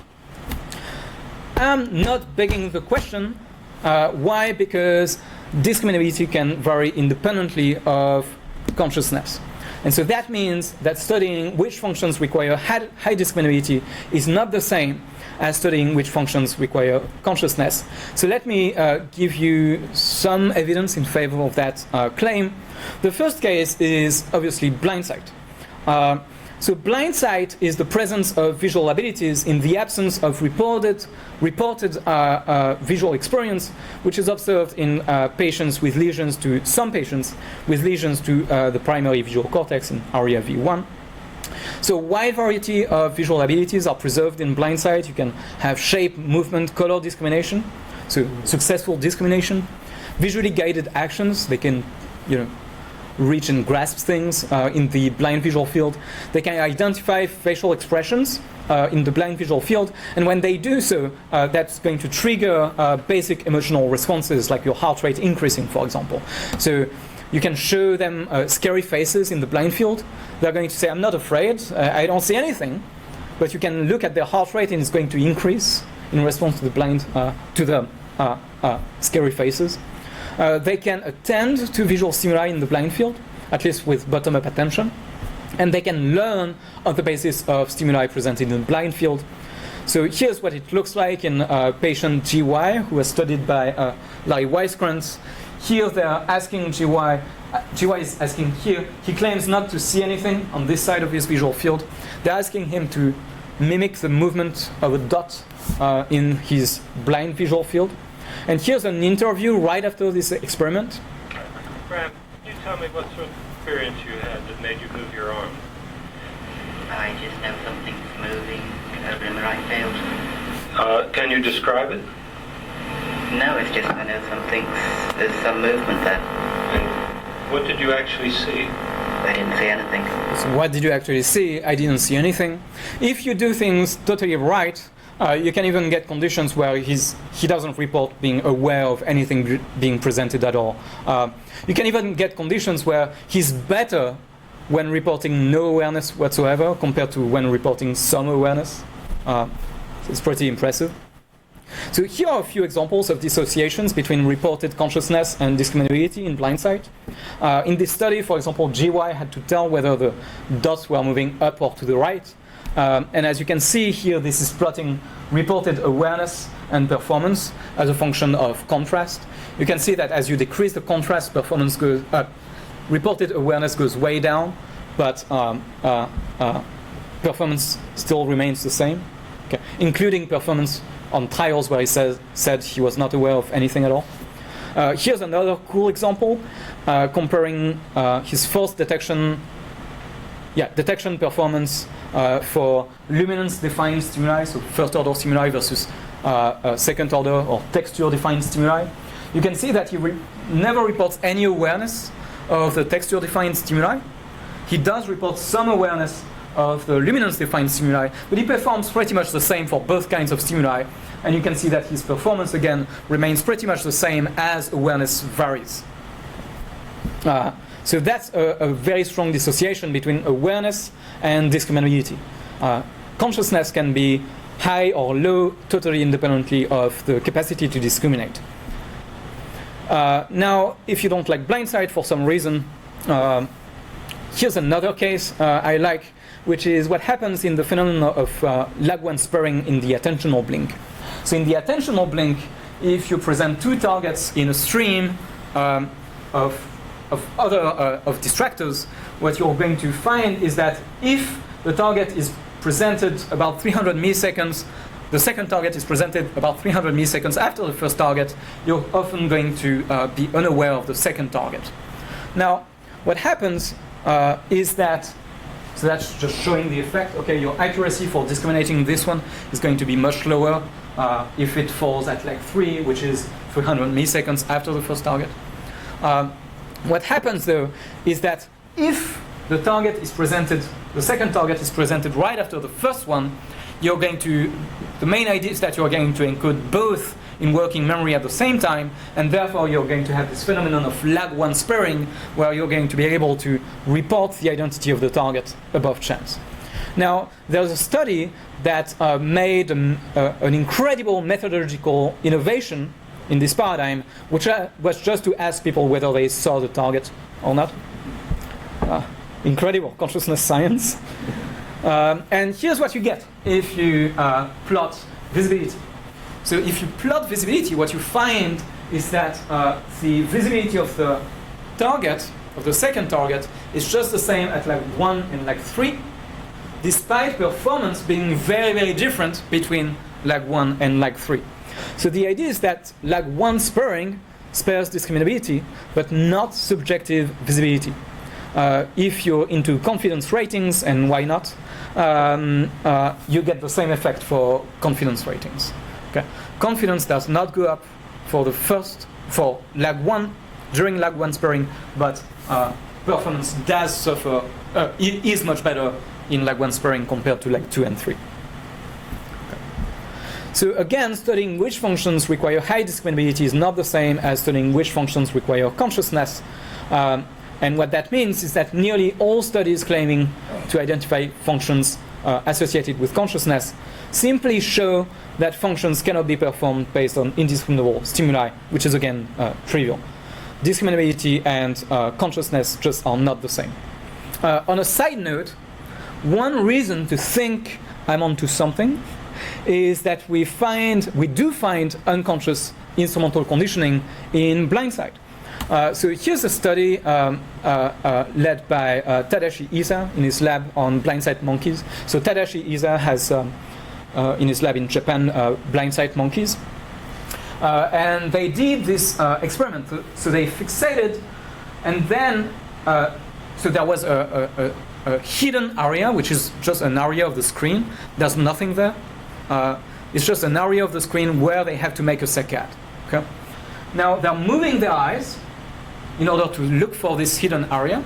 I'm not begging the question. Why? Because discriminability can vary independently of consciousness. And so that means that studying which functions require high discriminability is not the same as studying which functions require consciousness. So let me give you some evidence in favor of that claim. The first case is obviously blind sight. So blind sight is the presence of visual abilities in the absence of reported visual experience, which is observed in patients with lesions to some patients with lesions to the primary visual cortex in area V1. So a wide variety of visual abilities are preserved in blind sight. You can have shape, movement, color discrimination, so successful discrimination. Visually guided actions, they can, reach and grasp things in the blind visual field. They can identify facial expressions in the blind visual field, and when they do so, that's going to trigger basic emotional responses, like your heart rate increasing, for example. So you can show them scary faces in the blind field. They're going to say, I'm not afraid, I don't see anything. But you can look at their heart rate, and it's going to increase in response to the scary faces. They can attend to visual stimuli in the blind field, at least with bottom-up attention. And they can learn on the basis of stimuli presented in the blind field. So here's what it looks like in patient GY, who was studied by Larry Weisskranz. Here they're asking GY is asking here, he claims not to see anything on this side of his visual field. They're asking him to mimic the movement of a dot in his blind visual field. And here's an interview right after this experiment. Graham, can you tell me what sort of experience you had that made you move your arm? I just know something's moving over in the right field. Can you describe it? No, it's just I know there's some movement there. And what did you actually see? I didn't see anything. So what did you actually see? I didn't see anything. If you do things totally right, You can even get conditions where he doesn't report being aware of anything being presented at all. You can even get conditions where he's better when reporting no awareness whatsoever compared to when reporting some awareness. It's pretty impressive. So here are a few examples of dissociations between reported consciousness and discriminability in blind sight. In this study, for example, GY had to tell whether the dots were moving up or to the right. And as you can see here, this is plotting reported awareness and performance as a function of contrast. You can see that as you decrease the contrast, performance goes up. Reported awareness goes way down, but performance still remains the same, okay, including performance on trials where he said he was not aware of anything at all. Here's another cool example comparing his first detection performance for luminance-defined stimuli, so first-order stimuli versus second-order or texture-defined stimuli. You can see that he never reports any awareness of the texture-defined stimuli. He does report some awareness of the luminance-defined stimuli, but he performs pretty much the same for both kinds of stimuli. And you can see that his performance, again, remains pretty much the same as awareness varies. So that's a very strong dissociation between awareness and discriminability. Consciousness can be high or low totally independently of the capacity to discriminate. Now, if you don't like blind sight for some reason, here's another case I like, which is what happens in the phenomenon of lag 1 sparing in the attentional blink. So in the attentional blink, if you present two targets in a stream of distractors, what you're going to find is that if the target is presented about 300 milliseconds, the second target is presented about 300 milliseconds after the first target, you're often going to be unaware of the second target. Now, what happens is that, so that's just showing the effect. Okay, your accuracy for discriminating this one is going to be much lower if it falls at like 3, which is 300 milliseconds after the first target. What happens though is that if the target is presented, the second target is presented right after the first one, the main idea is that you're going to encode both in working memory at the same time, and therefore you're going to have this phenomenon of lag 1 sparing, where you're going to be able to report the identity of the target above chance. Now, there's a study that made an incredible methodological innovation in this paradigm, which was just to ask people whether they saw the target or not. Incredible consciousness science. And here's what you get if you plot visibility. So if you plot visibility, what you find is that the visibility of the target, of the second target, is just the same at lag 1 and lag 3, despite performance being very, very different between lag 1 and lag 3. So the idea is that lag 1 sparing spares discriminability, but not subjective visibility. If you're into confidence ratings, and why not, you get the same effect for confidence ratings. Okay. Confidence does not go up for lag 1 during lag 1 sparing, but performance does suffer, is much better in lag 1 sparing compared to lag 2 and 3. Okay. So again, studying which functions require high discriminability is not the same as studying which functions require consciousness. And what that means is that nearly all studies claiming to identify functions associated with consciousness simply show that functions cannot be performed based on indiscriminable stimuli, which is again trivial. Discriminability and consciousness just are not the same. On a side note, one reason to think I'm onto something is that we do find unconscious instrumental conditioning in blind sight. So here's a study led by Tadashi Isa in his lab on blind sight monkeys. So Tadashi Isa has, in his lab in Japan, blind sight monkeys. And they did this experiment. So they fixated, and then, so there was a hidden area, which is just an area of the screen. There's nothing there. It's just an area of the screen where they have to make a saccade. Okay? Now, they're moving their eyes in order to look for this hidden area.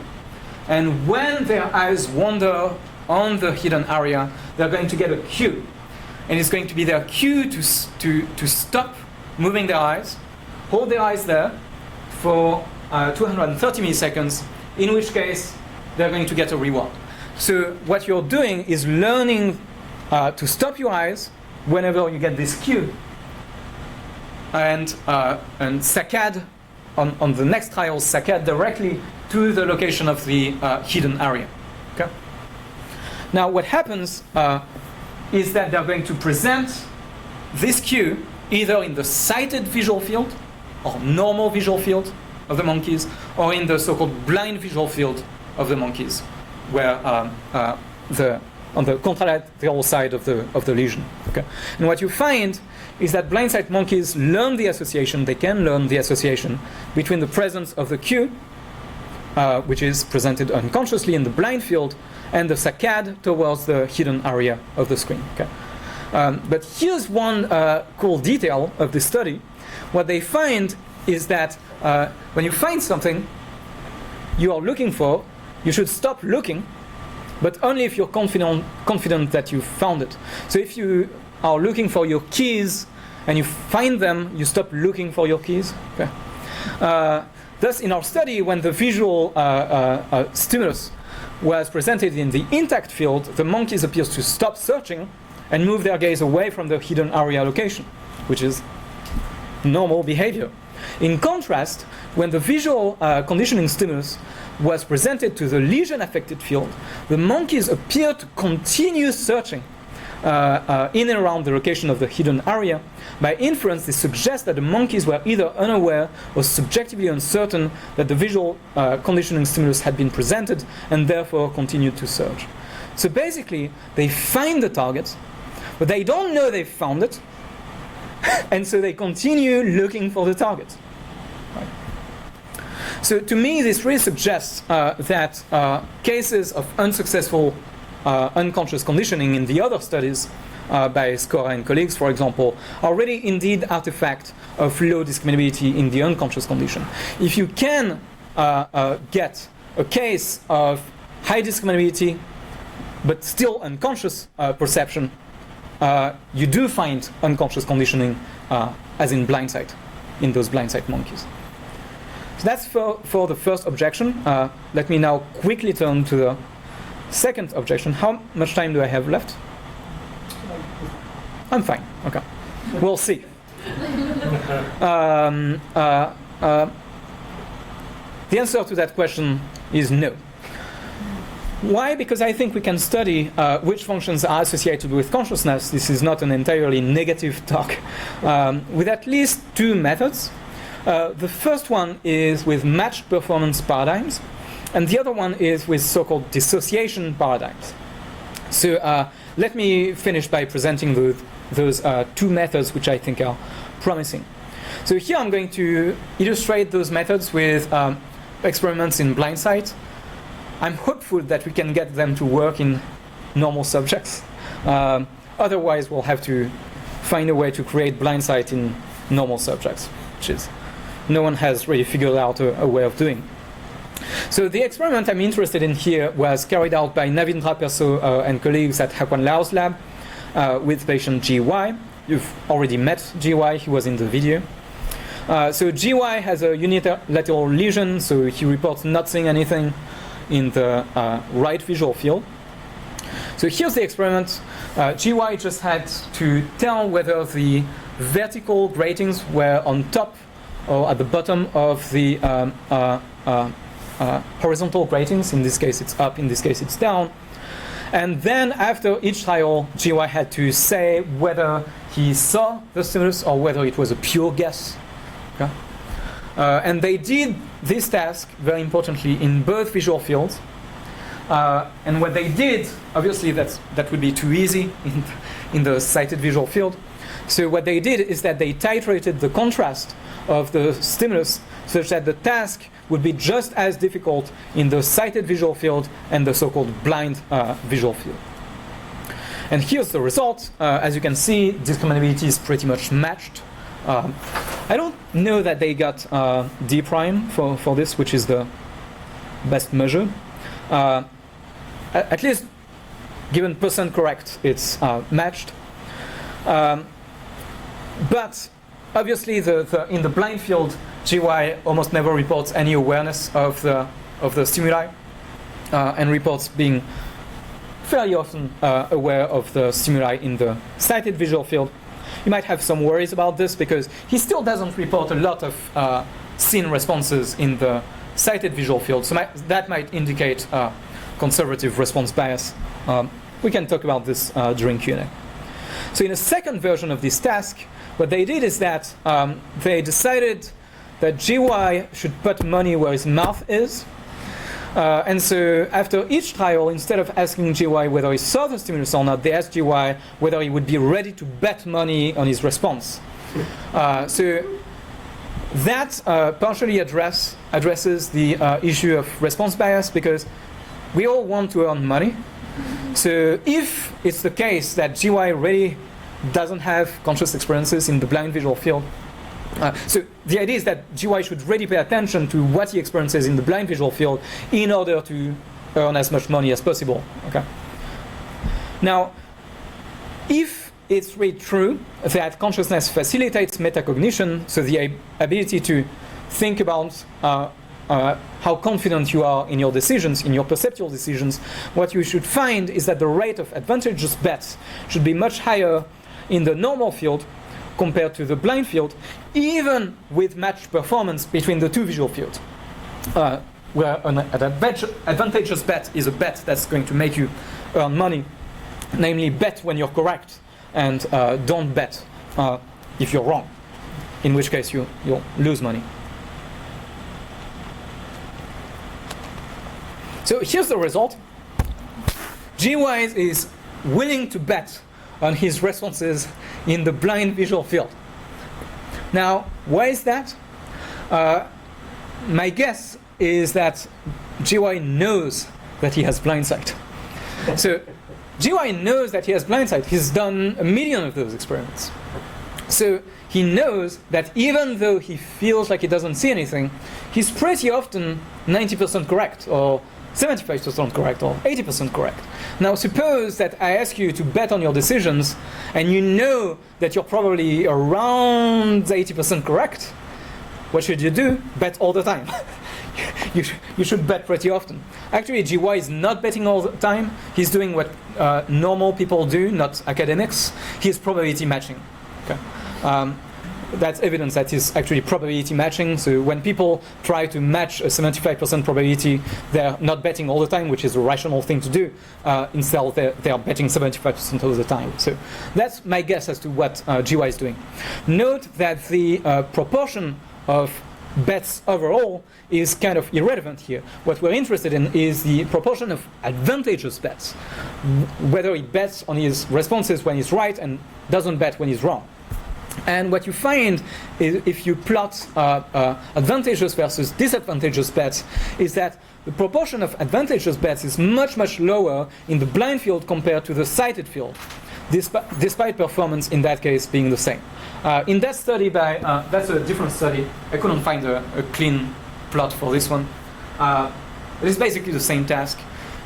And when their eyes wander on the hidden area, they're going to get a cue. and it's going to be their cue to stop moving their eyes, hold their eyes there for 230 milliseconds, in which case they're going to get a reward. So what you're doing is learning to stop your eyes whenever you get this cue, and saccade on the next trial, saccade directly to the location of the hidden area. Okay. Now what happens is that they're going to present this cue either in the sighted visual field or normal visual field of the monkeys, or in the so-called blind visual field of the monkeys, where on the contralateral side of the lesion. Okay? And what you find is that blind sight monkeys learn the association, they can learn the association between the presence of the cue, which is presented unconsciously in the blind field, and the saccade towards the hidden area of the screen. Okay? But here's one cool detail of this study. What they find is that when you find something you are looking for, you should stop looking, but only if you're confident that you found it. So if you are looking for your keys and you find them, you stop looking for your keys. Okay. Thus, in our study, when the visual stimulus was presented in the intact field, the monkeys appear to stop searching and move their gaze away from the hidden area location, which is normal behavior. In contrast, when the visual conditioning stimulus was presented to the lesion-affected field, the monkeys appear to continue searching in and around the location of the hidden area. By inference, this suggests that the monkeys were either unaware or subjectively uncertain that the visual conditioning stimulus had been presented and therefore continued to search. So basically, they find the target, but they don't know they've found it, and so they continue looking for the target. Right. So to me, this really suggests that cases of unsuccessful unconscious conditioning in the other studies by Scora and colleagues, for example, are really indeed artifact of low discriminability in the unconscious condition. If you can get a case of high discriminability but still unconscious perception, you do find unconscious conditioning as in blind sight, in those blind sight monkeys. So that's for the first objection. Let me now quickly turn to the second objection. How much time do I have left? I'm fine. Okay. We'll see. The answer to that question is no. Why? Because I think we can study which functions are associated with consciousness. This is not an entirely negative talk. With at least two methods. The first one is with matched performance paradigms, and the other one is with so-called dissociation paradigms. So let me finish by presenting those two methods which I think are promising. So here I'm going to illustrate those methods with experiments in blind sight. I'm hopeful that we can get them to work in normal subjects. Otherwise, we'll have to find a way to create blind sight in normal subjects, which is no one has really figured out a way of doing. So the experiment I'm interested in here was carried out by Navindra Perso and colleagues at Hakwan Lao's lab with patient GY. You've already met GY, he was in the video. So GY has a unilateral lesion, so he reports not seeing anything in the right visual field. So here's the experiment. GY just had to tell whether the vertical gratings were on top or at the bottom of the horizontal gratings. In this case it's up, in this case it's down. And then after each trial, GY had to say whether he saw the stimulus or whether it was a pure guess. Okay? And they did this task, very importantly, in both visual fields. And what they did, obviously that would be too easy in the sighted visual field. So what they did is that they titrated the contrast of the stimulus such that the task would be just as difficult in the sighted visual field and the so-called blind visual field. And here's the result. As you can see, discriminability is pretty much matched. I don't know that they got D prime for this, which is the best measure. At least given percent correct, it's matched. But obviously, in the blind field, GY almost never reports any awareness of the stimuli, and reports being fairly often aware of the stimuli in the sighted visual field. You might have some worries about this because he still doesn't report a lot of seen responses in the sighted visual field, so that might indicate conservative response bias. We can talk about this during Q&A. So in a second version of this task, what they did is that they decided that GY should put money where his mouth is. And so after each trial, instead of asking GY whether he saw the stimulus or not, they asked GY whether he would be ready to bet money on his response. So that partially addresses the issue of response bias, because we all want to earn money. So if it's the case that GY really doesn't have conscious experiences in the blind visual field, so the idea is that GY should really pay attention to what he experiences in the blind visual field in order to earn as much money as possible. Okay. Now, if it's really true that consciousness facilitates metacognition, so the ability to think about how confident you are in your decisions, in your perceptual decisions, what you should find is that the rate of advantageous bets should be much higher in the normal field compared to the blind field, even with matched performance between the two visual fields. Where an advantageous bet is a bet that's going to make you earn money, namely bet when you're correct and don't bet if you're wrong, in which case you'll lose money. So here's the result. GY is willing to bet on his responses in the blind visual field. Now, why is that? My guess is that GY knows that he has blind sight. So GY knows that he has blind sight. He's done 1 million of those experiments. So he knows that even though he feels like he doesn't see anything, he's pretty often 90% correct, or 75% correct, or 80% correct. Now suppose that I ask you to bet on your decisions and you know that you're probably around 80% correct. What should you do? Bet all the time. you should bet pretty often. Actually, GY is not betting all the time. He's doing what normal people do, not academics. He's probability matching. Okay. That's evidence that is actually probability matching. So when people try to match a 75% probability, they're not betting all the time, which is a rational thing to do. Instead, they're betting 75% of the time. So that's my guess as to what GY is doing. Note that the proportion of bets overall is kind of irrelevant here. What we're interested in is the proportion of advantageous bets, whether he bets on his responses when he's right and doesn't bet when he's wrong. And what you find is, if you plot advantageous versus disadvantageous bets, is that the proportion of advantageous bets is much, much lower in the blind field compared to the sighted field, despite performance in that case being the same. In that study that's a different study. I couldn't find a clean plot for this one. It is basically the same task.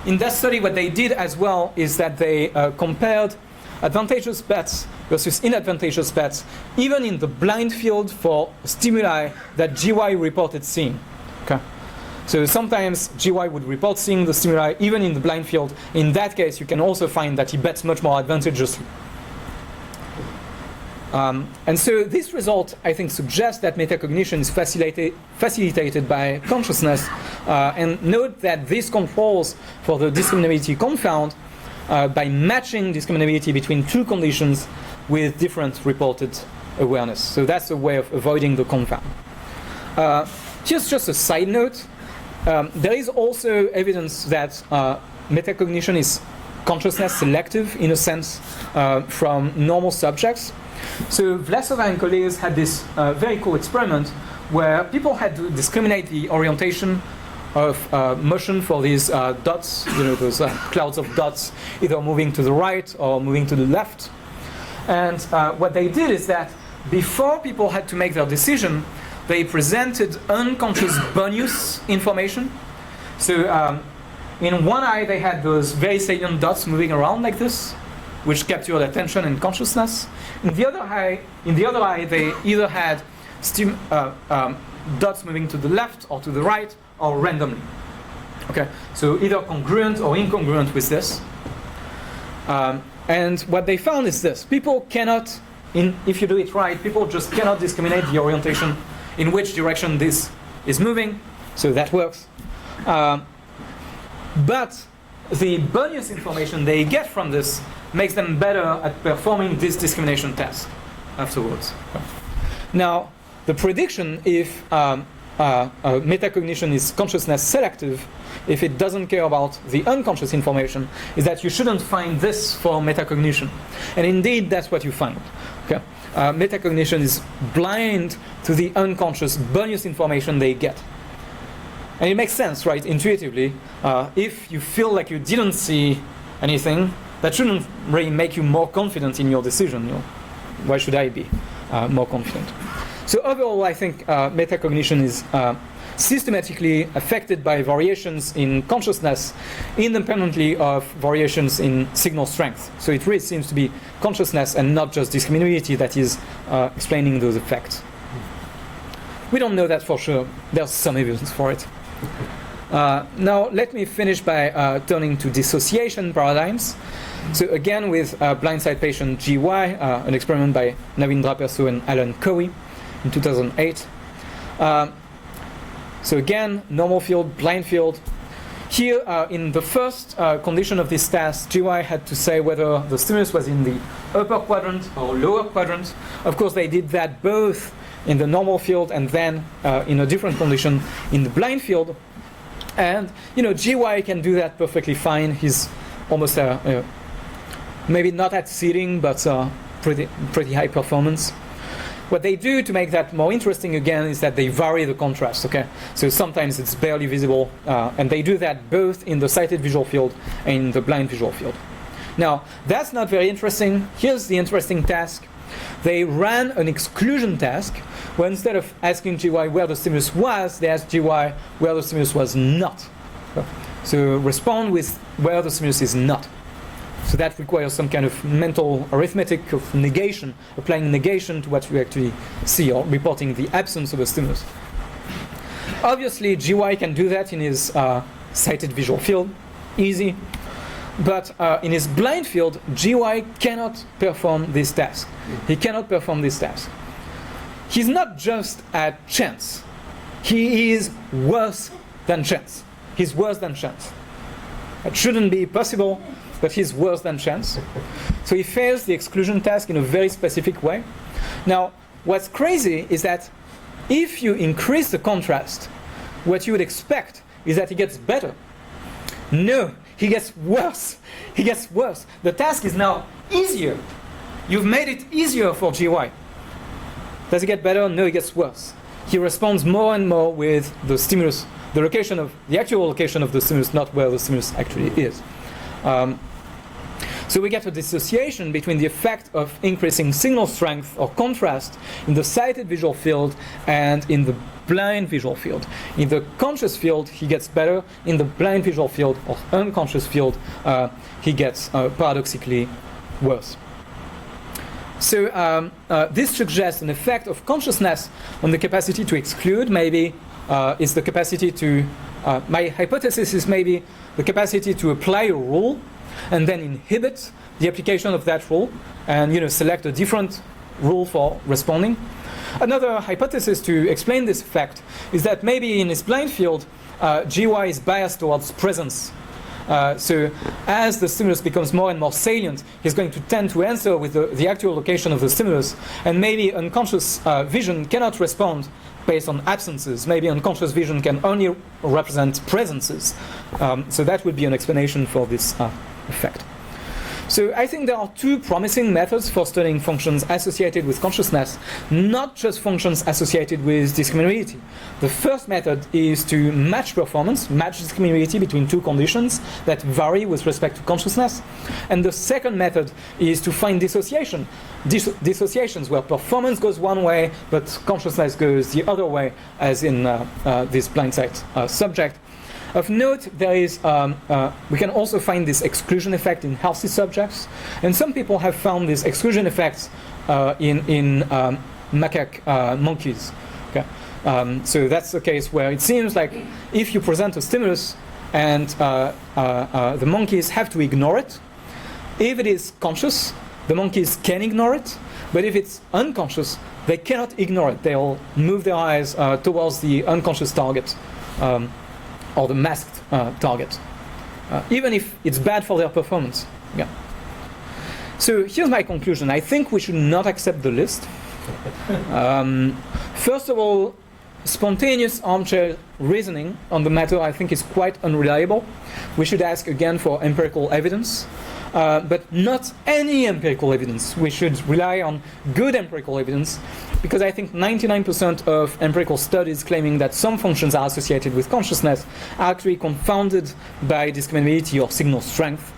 In that study, what they did as well is that they compared advantageous bets versus inadvantageous bets, even in the blind field for stimuli that GY reported seeing. Okay. So sometimes GY would report seeing the stimuli even in the blind field. In that case, you can also find that he bets much more advantageously. And so this result, I think, suggests that metacognition is facilitated by consciousness. And note that this controls for the discriminability confound by matching discriminability between two conditions with different reported awareness. So that's a way of avoiding the confound. Here's just a side note. There is also evidence that metacognition is consciousness selective, in a sense, from normal subjects. So Vlasova and colleagues had this very cool experiment where people had to discriminate the orientation of motion for these dots, those clouds of dots, either moving to the right or moving to the left. And what they did is that before people had to make their decision, they presented unconscious bonus information. So in one eye, they had those very salient dots moving around like this. which captured attention and consciousness. In the other eye, they either had dots moving to the left or to the right or randomly. Okay, so either congruent or incongruent with this. And what they found is this: people cannot, if you do it right, people just cannot discriminate the orientation in which direction this is moving. So that works. But the bonus information they get from this makes them better at performing this discrimination task afterwards. Now, the prediction if metacognition is consciousness selective, if it doesn't care about the unconscious information, is that you shouldn't find this for metacognition. And indeed, that's what you find. Okay? Metacognition is blind to the unconscious bonus information they get. And it makes sense, right, intuitively. If you feel like you didn't see anything, that shouldn't really make you more confident in your decision. Why should I be more confident? So overall, I think metacognition is systematically affected by variations in consciousness independently of variations in signal strength. So it really seems to be consciousness and not just discriminability that is explaining those effects. We don't know that for sure. There's some evidence for it. Now let me finish by turning to dissociation paradigms. So again with blindsided patient GY, an experiment by Navindra Perso and Alan Cowie in 2008. So again, normal field, blind field. Here, in the first condition of this task, GY had to say whether the stimulus was in the upper quadrant or lower quadrant. Of course, they did that both in the normal field and then in a different condition in the blind field. And GY can do that perfectly fine. He's almost maybe not at seeding, but pretty high performance. What they do to make that more interesting again is that they vary the contrast. Okay, so sometimes it's barely visible, and they do that both in the sighted visual field and in the blind visual field. Now that's not very interesting. Here's the interesting task. They ran an exclusion task where instead of asking GY where the stimulus was, they asked GY where the stimulus was not. So respond with where the stimulus is not. So that requires some kind of mental arithmetic of negation, applying negation to what you actually see, or reporting the absence of a stimulus. Obviously, GY can do that in his sighted visual field, easy. But in his blind field, GY cannot perform this task. He cannot perform this task. He's not just at chance. He is worse than chance. He's worse than chance. That shouldn't be possible, but he's worse than chance. So he fails the exclusion task in a very specific way. Now, what's crazy is that if you increase the contrast, what you would expect is that he gets better. No, he gets worse. He gets worse. The task is now easier. You've made it easier for GY. Does he get better? No, he gets worse. He responds more and more with the stimulus, the actual location of the stimulus, not where the stimulus actually is. So we get a dissociation between the effect of increasing signal strength or contrast in the sighted visual field and in the blind visual field. In the conscious field, he gets better. In the blind visual field or unconscious field, he gets paradoxically worse. So this suggests an effect of consciousness on the capacity to exclude. Maybe is the capacity to, my hypothesis is maybe the capacity to apply a rule and then inhibit the application of that rule and select a different rule for responding. Another hypothesis to explain this effect is that maybe in his blind field, GY is biased towards presence. So as the stimulus becomes more and more salient, he's going to tend to answer with the actual location of the stimulus, and maybe unconscious vision cannot respond based on absences. Maybe unconscious vision can only represent presences. So that would be an explanation for this effect. So I think there are two promising methods for studying functions associated with consciousness, not just functions associated with discriminability. The first method is to match performance, match discriminability between two conditions that vary with respect to consciousness. And the second method is to find dissociation. Dissociations where performance goes one way, but consciousness goes the other way, as in this blindsight subject. Of note, there is we can also find this exclusion effect in healthy subjects, and some people have found this exclusion effects in macaque monkeys. Okay, so that's the case where it seems like if you present a stimulus and the monkeys have to ignore it, if it is conscious, the monkeys can ignore it, but if it's unconscious, they cannot ignore it. They'll move their eyes towards the unconscious target or the masked target, even if it's bad for their performance. Yeah. So here's my conclusion. I think we should not accept the list. First of all, spontaneous armchair reasoning on the matter I think is quite unreliable. We should ask again for empirical evidence. But not any empirical evidence. We should rely on good empirical evidence, because I think 99% of empirical studies claiming that some functions are associated with consciousness are actually confounded by discriminability or signal strength.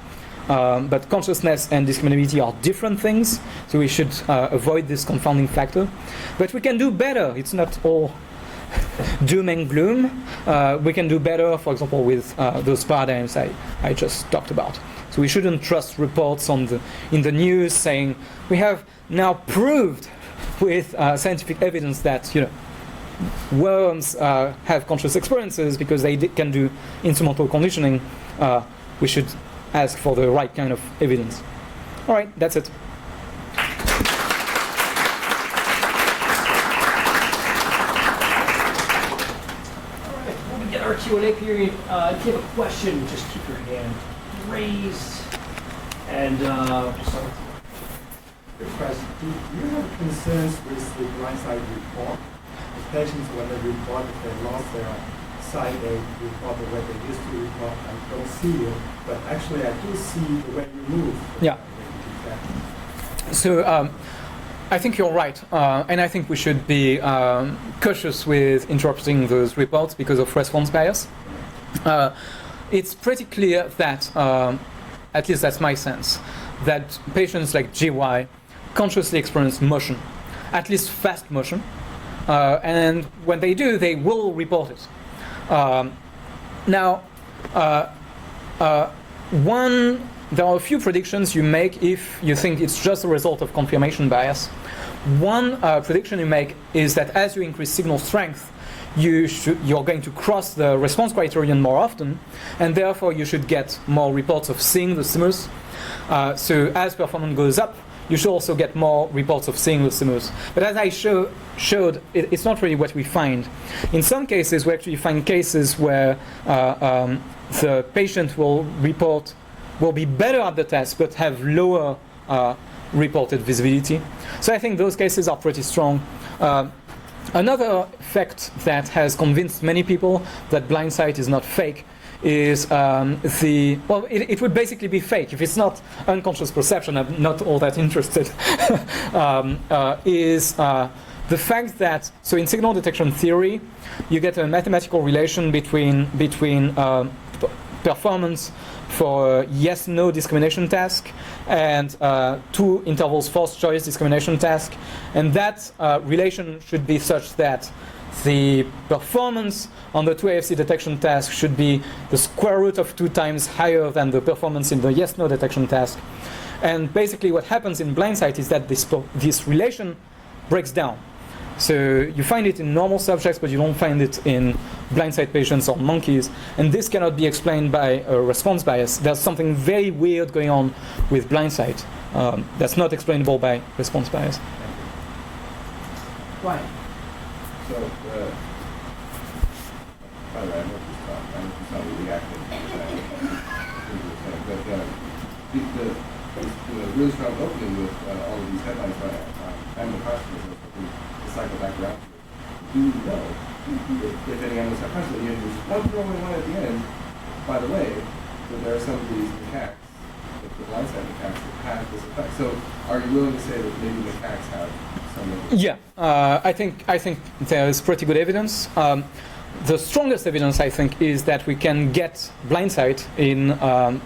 But consciousness and discriminability are different things, so we should avoid this confounding factor. But we can do better. It's not all doom and gloom. We can do better, for example, with those paradigms I just talked about. So we shouldn't trust reports in the news saying we have now proved with scientific evidence that worms have conscious experiences because they can do instrumental conditioning. We should ask for the right kind of evidence. All right, that's it. Our Q&A period. If you have a question, just keep your hand raised, and we'll start with you. Good question. Do you have concerns with the blindside report? The patients, when they report if they lost their sight, they report the way they used to report, I don't see you, but actually I do see the way you move. Yeah. So I think you're right, and I think we should be cautious with interpreting those reports because of response bias. It's pretty clear that, at least that's my sense, that patients like GY consciously experience motion, at least fast motion, and when they do, they will report it. Now, there are a few predictions you make if you think it's just a result of confirmation bias. One prediction you make is that as you increase signal strength, you're going to cross the response criterion more often, and therefore you should get more reports of seeing the stimulus. So as performance goes up, you should also get more reports of seeing the stimulus. But as I showed, it's not really what we find. In some cases, we actually find cases where the patient will be better at the test, but have lower reported visibility. So I think those cases are pretty strong. Another fact that has convinced many people that blind sight is not fake is it would basically be fake if it's not unconscious perception. I'm not all that interested. Is the fact that, so in signal detection theory, you get a mathematical relation between performance for yes-no discrimination task and two intervals force choice discrimination task, and that relation should be such that the performance on the 2AFC detection task should be the square root of 2 times higher than the performance in the yes-no detection task. And basically what happens in blind sight is that this relation breaks down. So you find it in normal subjects, but you don't find it in blind sight patients or monkeys. And this cannot be explained by a response bias. There's something very weird going on with blind sight that's not explainable by response bias. Right. So, by the way, I'm not just talking, I'm just not reacting to what but the really strong opening with all of these headlines by animal consciousness, to cycle back around to it. Do you know if any animals have consciousness? You just one throwaway line at the end, by the way, that there are some of these macaques, the blind side macaques, that have this effect. So, are you willing to say that maybe macaques have some of this? Yeah, I think there is pretty good evidence. The strongest evidence, I think, is that we can get blind sight in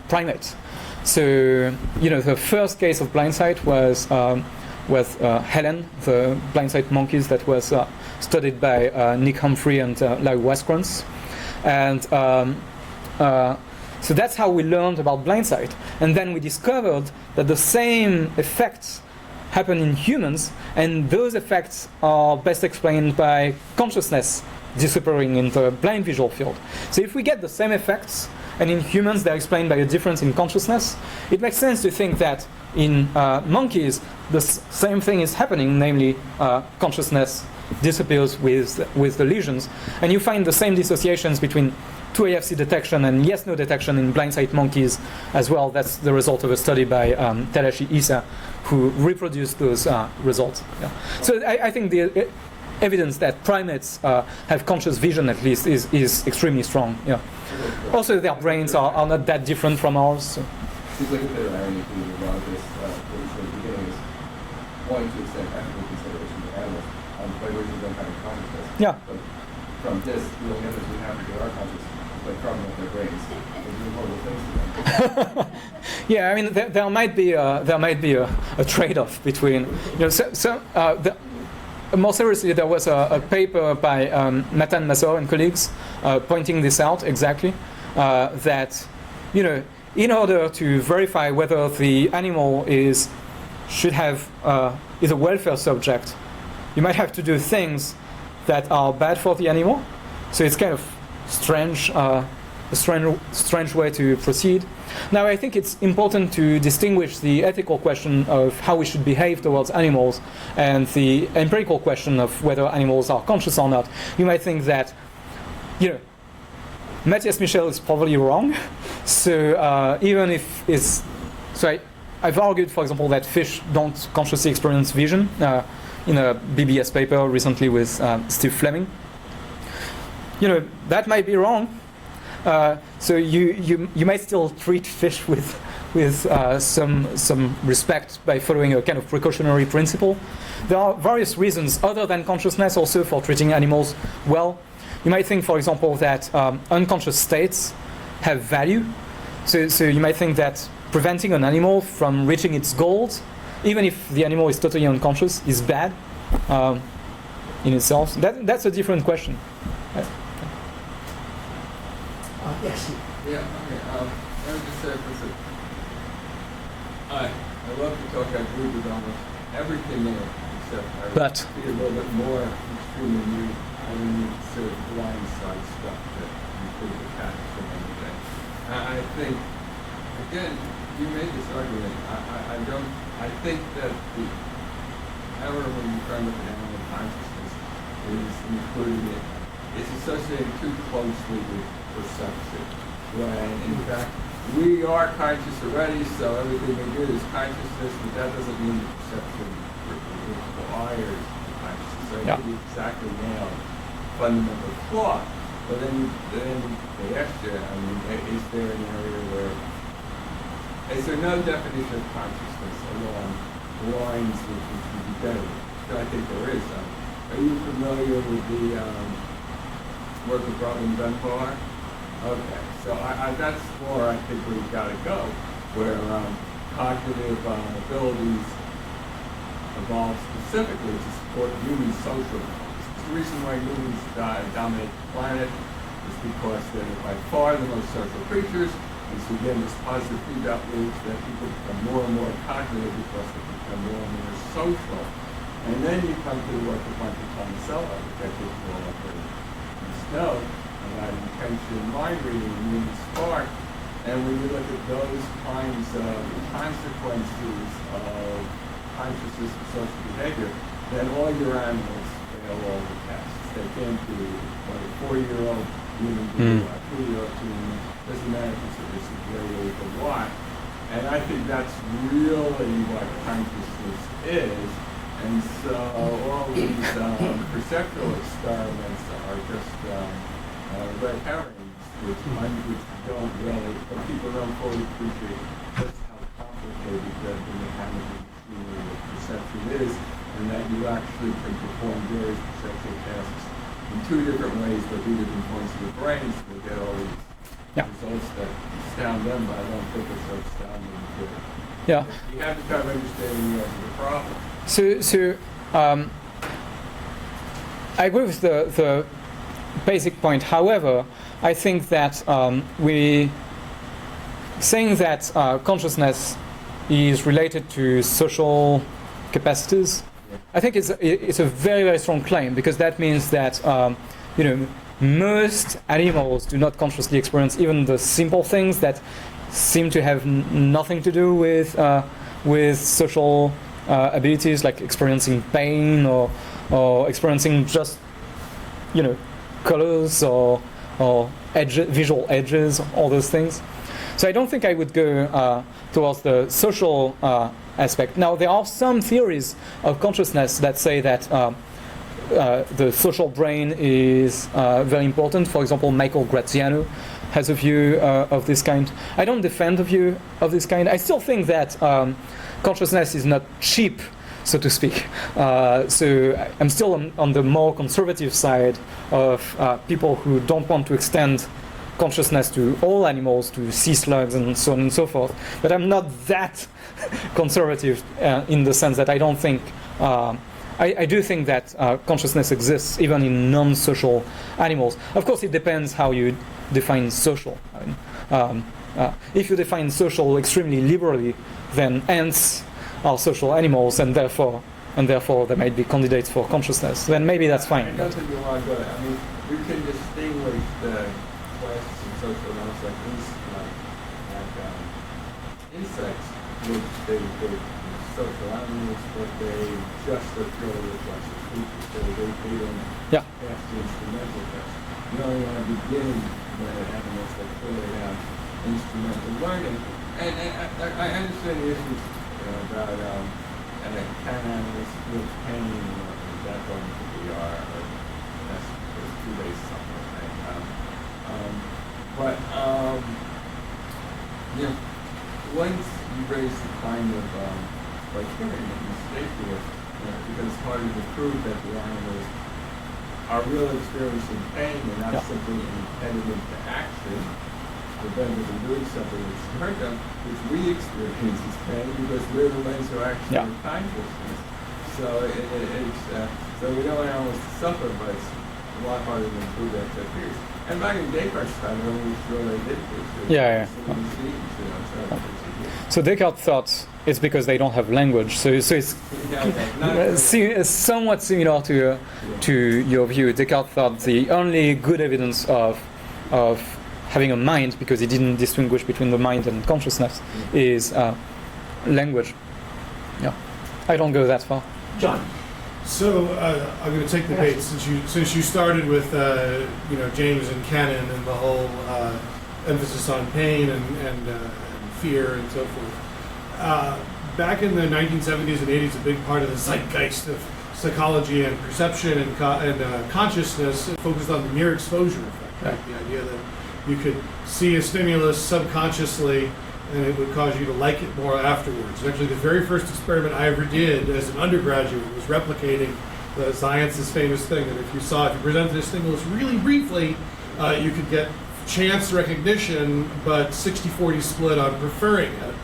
primates. So, the first case of blind sight was Helen, the blind sight monkeys that was studied by Nick Humphrey and Larry Waskrans. And So that's how we learned about blind sight. And then we discovered that the same effects happen in humans, and those effects are best explained by consciousness disappearing in the blind visual field. So if we get the same effects, and in humans they're explained by a difference in consciousness, it makes sense to think that in monkeys the same thing is happening, namely consciousness disappears with the lesions, and you find the same dissociations between 2AFC detection and yes-no detection in blind sight monkeys as well. That's the result of a study by Tadashi Issa, who reproduced those results. Yeah. So I think the evidence that primates have conscious vision, at least, is extremely strong. Yeah. Also, their brains are not that different from ours. So. Seems like a bit of irony to me about this, what you said at the beginning is wanting to extend ethical consideration to animals by virtue of them having consciousness. Yeah. But from this, the only evidence we have that they are conscious is by carving up their brains and doing horrible things to them. Yeah, I mean, there might be a trade-off between, more seriously, there was a paper by Matthias and colleagues pointing this out exactly, that, in order to verify whether the animal is a welfare subject, you might have to do things that are bad for the animal. So it's kind of strange, a strange way to proceed. Now, I think it's important to distinguish the ethical question of how we should behave towards animals and the empirical question of whether animals are conscious or not. You might think that, Matthias Michel is probably wrong. So even if it's, I've argued, for example, that fish don't consciously experience vision in a BBS paper recently with Steve Fleming. That might be wrong. So you might still treat fish with some respect by following a kind of precautionary principle. There are various reasons other than consciousness also for treating animals well. You might think, for example, that unconscious states have value. So you might think that preventing an animal from reaching its goals, even if the animal is totally unconscious, is bad in itself. That's a different question. Yes. Yeah, okay. I would just say, I love to talk. I agree with almost everything in it, except I would be a little bit more extreme than you. I don't need sort of blindside stuff that include the cat from anything. I think, again, you made this argument. I think that the error when you try to look at animal consciousness is including it. It's associated too closely with perception. When in fact we are conscious already, so everything we do is consciousness, but that doesn't mean that perception requires consciousness. So I think exactly now fundamental flaw. But then they ask you, is there an area where is there no definition of consciousness along lines which would be better? So I think there is. Are you familiar with the work of Robin Dunbar? Okay, so that's where I think we've got to go, where cognitive abilities evolve specifically to support human social goals. The reason why humans dominate the planet is because they're by far the most social creatures, and so again, this positive feedback loops that people become more and more cognitive because they become more and more social. And then you come to the work of Michael Tomasello, which I think we'll all very know, about intention mind reading and human spark. And when you look at those kinds of consequences of consciousness and social behavior, then all your animals fail all the tests. They can't do what a 4-year-old human being, a 2-year-old human, doesn't matter if it's a very age or what. And I think that's really what consciousness is. And so all these perceptual experiments are just red herrings, which don't really, but people don't fully appreciate just how complicated the mechanical machinery of perception is, and that you actually can perform various perceptual tasks in 2 different ways, but 2 different points of the brain, so we'll get all these results that astound them, but I don't think it's so astounding to Yeah. you have to kind of understand the problem. So I agree with the basic point. However, I think that saying that consciousness is related to social capacities, I think it's a very, very strong claim, because that means that most animals do not consciously experience even the simple things that seem to have nothing to do with social abilities, like experiencing pain or experiencing just colors or visual edges, all those things. So I don't think I would go towards the social aspect. Now, there are some theories of consciousness that say that the social brain is very important. For example, Michael Graziano has a view of this kind. I don't defend the view of this kind. I still think that consciousness is not cheap, so to speak. So I'm still on the more conservative side of people who don't want to extend consciousness to all animals, to sea slugs and so on and so forth. But I'm not that conservative in the sense that I don't think I do think that consciousness exists even in non-social animals. Of course, it depends how you define social. If you define social extremely liberally, then ants are social animals, and therefore they might be candidates for consciousness. Then maybe that's fine. I don't think you want to go there. I mean, you can distinguish the classes and social animals like insects, which they social animals, but they just are purely reflexive creatures. So they don't pass the instrumental test. You only want to begin when animals that clearly have instrumental learning. And I understand the issues about can animals feel pain or that going to be that's too late something, right? Once you raise the kind of criterion that you state to us, because it's harder to prove that the animals are really experiencing pain and not simply impediment to action, the benefit of doing something that's hurt them, which we experience as pain because we're the ones who actually have consciousness. So so we don't want animals to suffer, but it's a lot harder to prove that to peers. And back in Descartes' time, we were sure they did this. So Descartes thought it's because they don't have language. So it's somewhat similar to your view. Descartes thought the only good evidence of having a mind, because he didn't distinguish between the mind and consciousness, is language. Yeah, I don't go that far. John. So I'm going to take the bait since you started with James and Cannon and the whole emphasis on pain and fear and so forth. Back in the 1970s and 80s, a big part of the zeitgeist of psychology and perception and consciousness focused on the near exposure effect. Right? The idea that you could see a stimulus subconsciously and it would cause you to like it more afterwards. And actually, the very first experiment I ever did as an undergraduate was replicating the science's famous thing that if you presented a stimulus really briefly, you could get chance recognition, but 60-40 split on preferring it.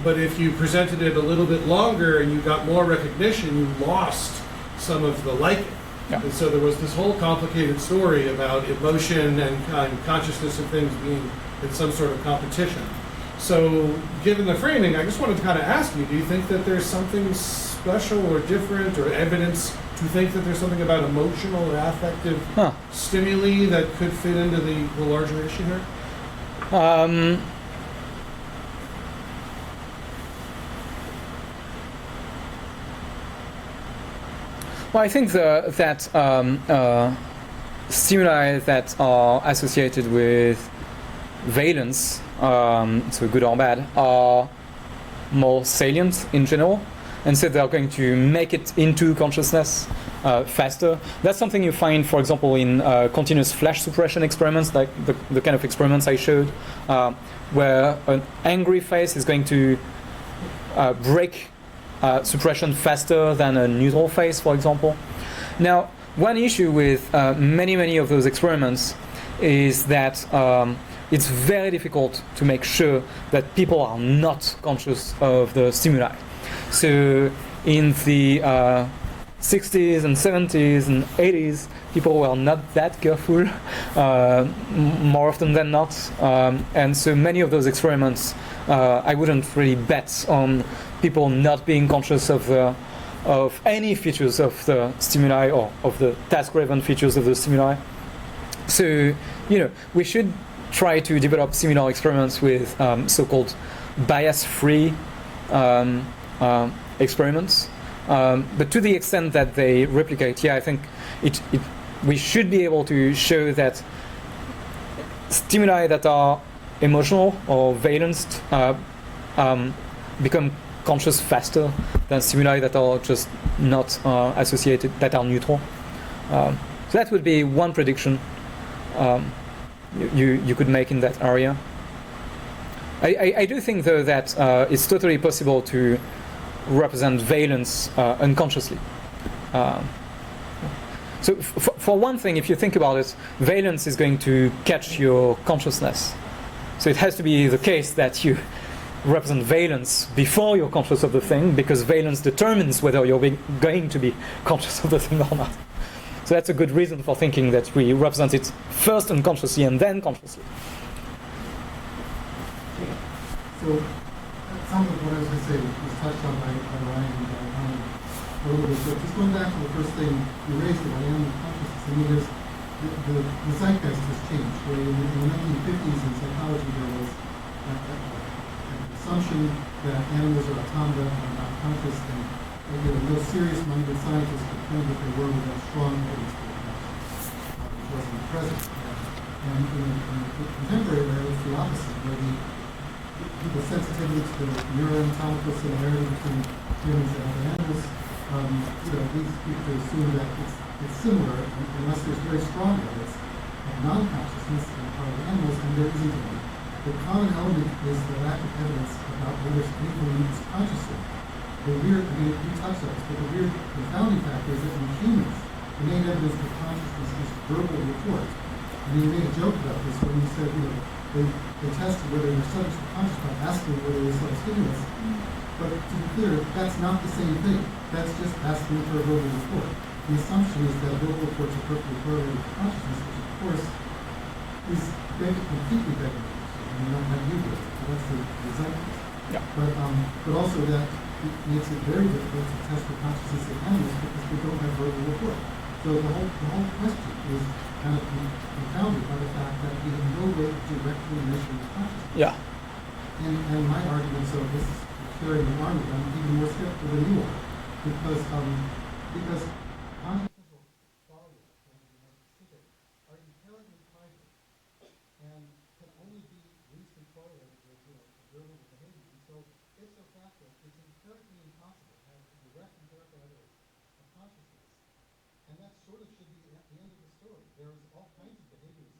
But if you presented it a little bit longer and you got more recognition, you lost some of the liking. Yeah. And so there was this whole complicated story about emotion and consciousness and things being in some sort of competition. So given the framing, I just wanted to kind of ask you, do you think that there's something special or different or evidence to think that there's something about emotional or affective stimuli that could fit into the larger issue here? Well, I think that stimuli that are associated with valence, so good or bad, are more salient in general, and so they're going to make it into consciousness faster. That's something you find, for example, in continuous flash suppression experiments, like the kind of experiments I showed, where an angry face is going to break suppression faster than a neutral face, for example. Now, one issue with many of those experiments is that it's very difficult to make sure that people are not conscious of the stimuli. So in the 60s and 70s and 80s, people were not that careful, more often than not. And so many of those experiments, I wouldn't really bet on people not being conscious of any features of the stimuli or of the task-relevant features of the stimuli. So, we should try to develop similar experiments with so-called bias-free experiments. But to the extent that they replicate, I think we should be able to show that stimuli that are emotional or valenced become conscious faster than stimuli that are just not associated, that are neutral. So that would be one prediction you could make in that area. I do think, though, that it's totally possible to represent valence unconsciously. So for one thing, if you think about it, valence is going to catch your consciousness. So it has to be the case that you represent valence before you're conscious of the thing, because valence determines whether you're going to be conscious of the thing or not. So that's a good reason for thinking that we represent it first unconsciously and then consciously. So some of what I was going to say was touched on by Ryan a little bit. So just going back to the first thing you raised about animal consciousness, I mean, the zeitgeist has changed. Right? In the 1950s in psychology, there was an assumption that animals are automata and not conscious, and no serious-minded scientist could claim that they were without strong evidence for that, which wasn't present. And in the contemporary era, it's the opposite, where people's sensitivity to the neuroanatomical similarity between humans and other animals, leads people to assume that it's similar unless there's very strong evidence of non-consciousness on the part of animals, and there isn't any. The common element is the lack of evidence about whether anything moves consciously. You touched on this, but the weird confounding factor is that in humans, the main evidence for consciousness is verbal report. And you made a joke about this when you said, they tested whether their subjects were conscious by asking whether they saw stimulus. But to be clear, that's not the same thing. That's just asking for a verbal report. The assumption is that verbal reports are perfectly correlated with consciousness, which of course is going to completely degraded. Not you do it. So that's the zeitgeist. Yeah. But also that it makes it very difficult to test for consciousness in animals because they don't have verbal report. So the whole question is kind of confounded by the fact that we have no way to directly measure consciousness. Yeah. And my argument, so this is carrying the army, I'm even more skeptical than you are, because consciousness or quality, to be more specific, are inherently private and can only be loosely correlated with observable behavior. And so ipso facto, it's inherently impossible to have direct empirical evidence of consciousness. And that sort of should be at the end of the story. There's all kinds of behaviors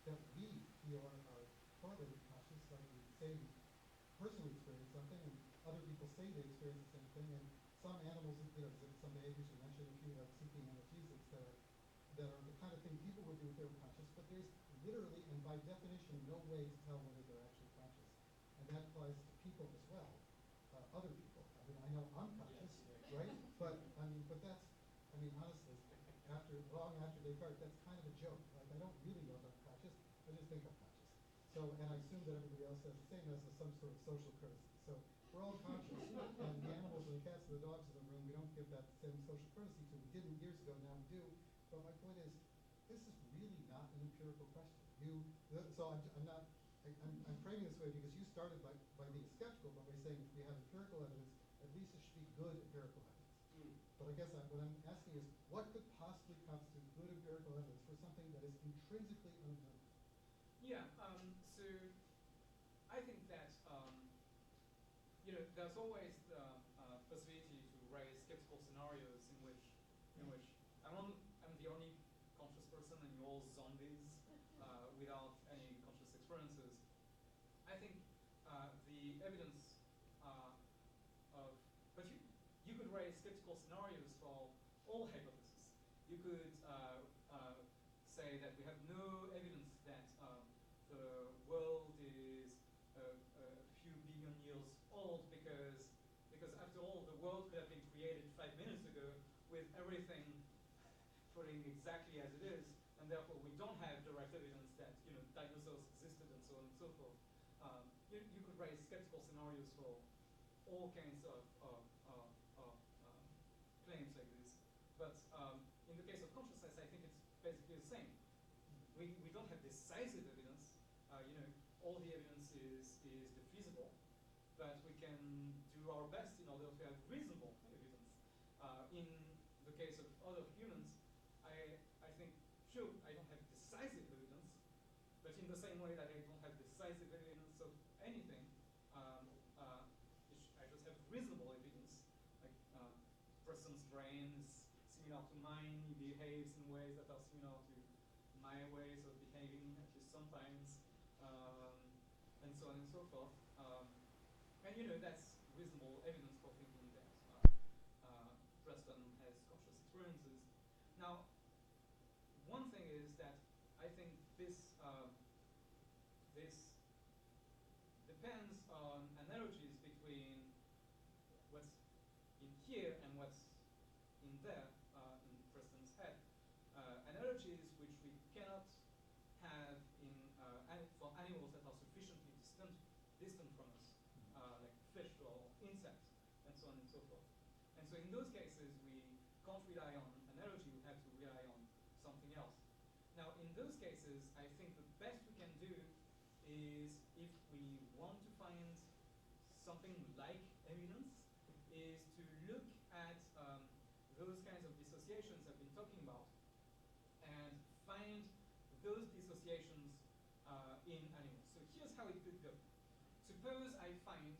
that we feel are correlated with consciousness, like we say we personally experience something, and other people say they experience the same thing, and some animals, exhibit some behaviors. You mentioned a few like seeking analgesics that are the kind of thing people would do if they were conscious, but there's literally and by definition no way to tell whether they're actually conscious. And that applies to people as well, other people. I mean, I know I'm conscious, right? But that's, honestly, long after Descartes, that's kind of a joke. Like, I don't really know if I'm conscious, I just think I'm conscious. So, and I assume that everybody else has the same as some sort of social courtesy. So we're all conscious, and the animals and the cats and the dogs in the room, we don't give that same social courtesy to. We didn't years ago, now we do. But my point is, this is really not an empirical question. I'm framing this way because you started by being skeptical, but by saying if we have empirical evidence, at least it should be good empirical evidence. But I guess what I'm asking is, what could possibly constitute good empirical evidence for something that is intrinsically unobservable? Yeah, so I think that there's always the possibility to raise skeptical scenarios in which I'm the only conscious person and you're all zombies without any conscious experiences. I think the evidence but you could raise skeptical scenarios for all hypotheses. You could say that we have no evidence that the world is a few billion years old because after all, the world could have been created 5 minutes ago with everything putting exactly as it is, and therefore we don't have direct evidence that dinosaurs existed and so on and so forth. You could raise skeptical scenarios for all kinds of claims like this. But in the case of consciousness, I think it's basically the same. We don't have decisive evidence. All the evidence is defeasible, but we can do our best in order to have reasonable evidence. In the case of other humans, I think, sure, I don't have decisive evidence, but in the same way that I don't have decisive evidence of anything, I just have reasonable evidence. Like person's brain is similar to mine, he behaves in ways that are similar to my ways of behaving, at least sometimes, and so on and so forth. And that's reasonable evidence for thinking that Preston has conscious experiences. Now, one thing is that I think this depends on analogies between what's in here and what's in there, in Preston's head. Analogies which we cannot have for animals that are sufficiently distant from us, like fish or insects, and so on and so forth. And so in those cases, we can't rely on analogy, we have to rely on something else. Now, in those cases, I think the best we can do is, if we want to find something like evidence, is to look at those kinds of dissociations I've been talking about and find those dissociations in animals. So here's how it could go. Suppose I find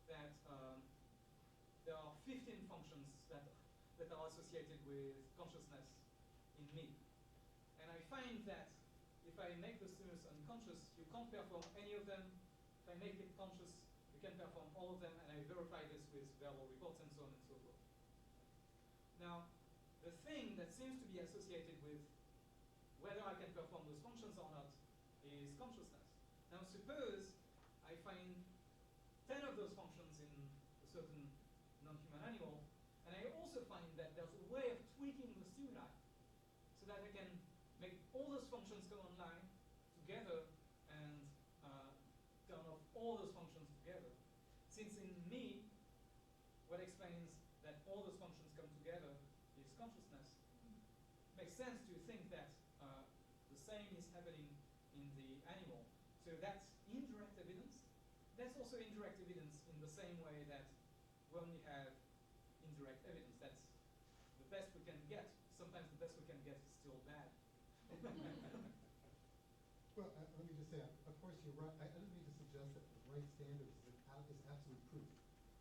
that there are 15 functions that are associated with consciousness in me. And I find that if I make the stimulus unconscious, you can't perform any of them. If I make it conscious, you can perform all of them, and I verify this with verbal reports and so on and so forth. Now, the thing that seems to be associated with whether I can perform those functions or not is consciousness. Now, suppose I find 10 of those functions in a certain non-human animal, and I also find that there's a way of tweaking the stimuli so that I can make all those functions come online together and turn off all those functions together. Since in me, what explains that all those functions come together is consciousness, it makes sense to think that the same is happening in the animal. So that's indirect evidence. That's also indirect evidence in the same way that we only have indirect evidence. That's the best we can get. Sometimes the best we can get is still bad. Well, let me just say, of course you're right. I don't mean to suggest that the right standard is absolute proof.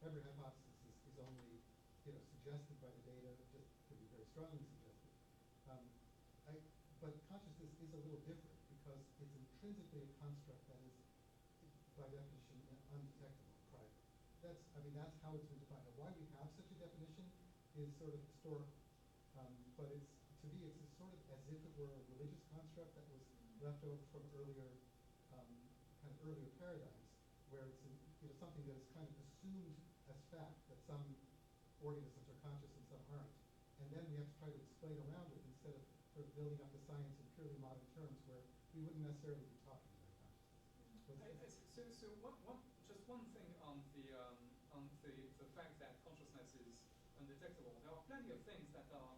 Every hypothesis is only suggested by the data, just could be very strongly suggested. But consciousness is a little different because it's intrinsically a construct that is, by definition, undetectable, private. That's how it's been defined. Now, why we have such a definition is sort of historical. But to me, it's sort of as if it were a religious construct that was left over from earlier paradigms, where it's something that is kind of assumed as fact that some organisms are conscious and some aren't, and then we have to try to explain around it instead of sort of building up the science in purely modern terms where we wouldn't necessarily be talking about consciousness. So just one thing on the fact that consciousness is undetectable. There are plenty of things that are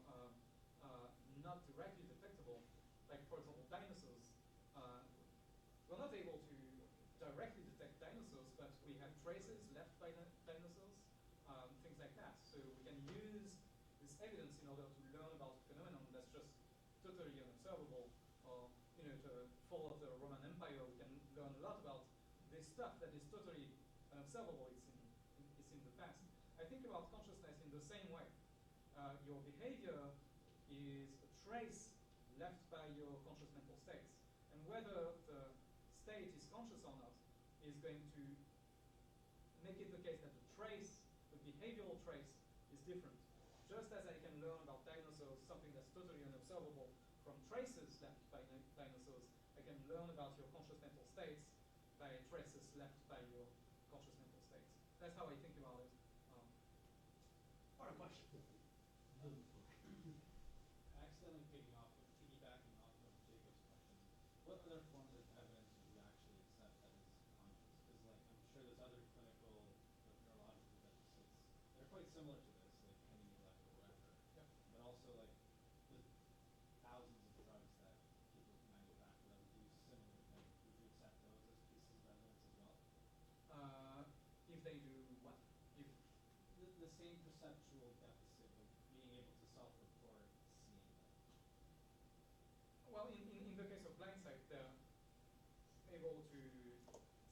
not directly detectable, like, for example, dinosaurs. We're not able to directly detect dinosaurs, but we have traces left by dinosaurs, things like that. So we can use this evidence in order to learn about a phenomenon that's just totally unobservable. Or, to follow the Roman Empire, we can learn a lot about this stuff that is totally unobservable. It's in the past. I think about consciousness in the same way. Your behavior is a trace left by your conscious mental states. And whether the state is conscious or not is going to make it the case that the trace, the behavioral trace, is different. Just as I can learn about dinosaurs, something that's totally unobservable, from traces left by dinosaurs, I can learn about your conscious mental states by traces left by your conscious mental states. That's how I think about it. What a question. piggybacking off of Jacob's question, what other forms of evidence would you actually accept that is conscious? Because like I'm sure there's other clinical, neurological deficits. They're quite similar to this, like any neglect or whatever. Yeah. But also like the thousands of drugs that people manufacture that would do similar things. Would you accept those as pieces of evidence as well? If they do what? If The same perceptual deficit of being able to self-report seeing them. well, in the case of blindsight, they're able to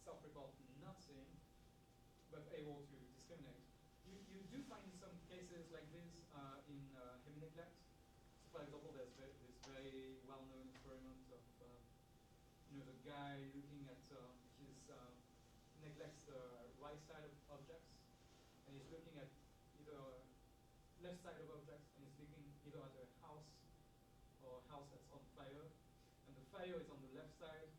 self-report not seeing, but able to discriminate. You do find some cases like this in heavy neglect. So for example, there's this very well-known experiment of the guy looking at his neglects the right side of objects, and he's looking at either left side of objects, and he's looking either at a house or a house that's on fire, and the fire is on the left side.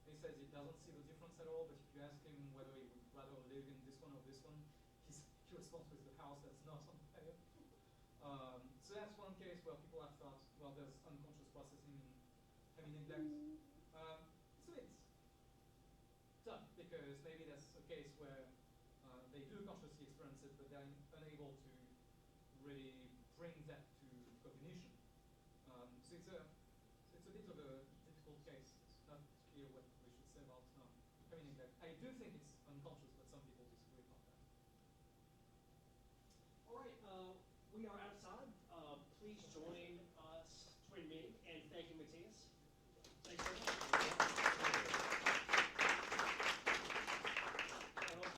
He says he doesn't see the difference at all, but if you ask him whether he would rather live in this one or this one, he responds with the house that's not on fire. So that's one case where people have thought, well, there's unconscious processing in heavy neglect. So it's tough, because maybe that's a case where they do consciously experience it, but they're unable to really bring that to cognition. So it's a bit of a difficult case. It's not clear what we should say about heavy neglect. I do think it's unconscious, but some people disagree about that. All right, we are out of time.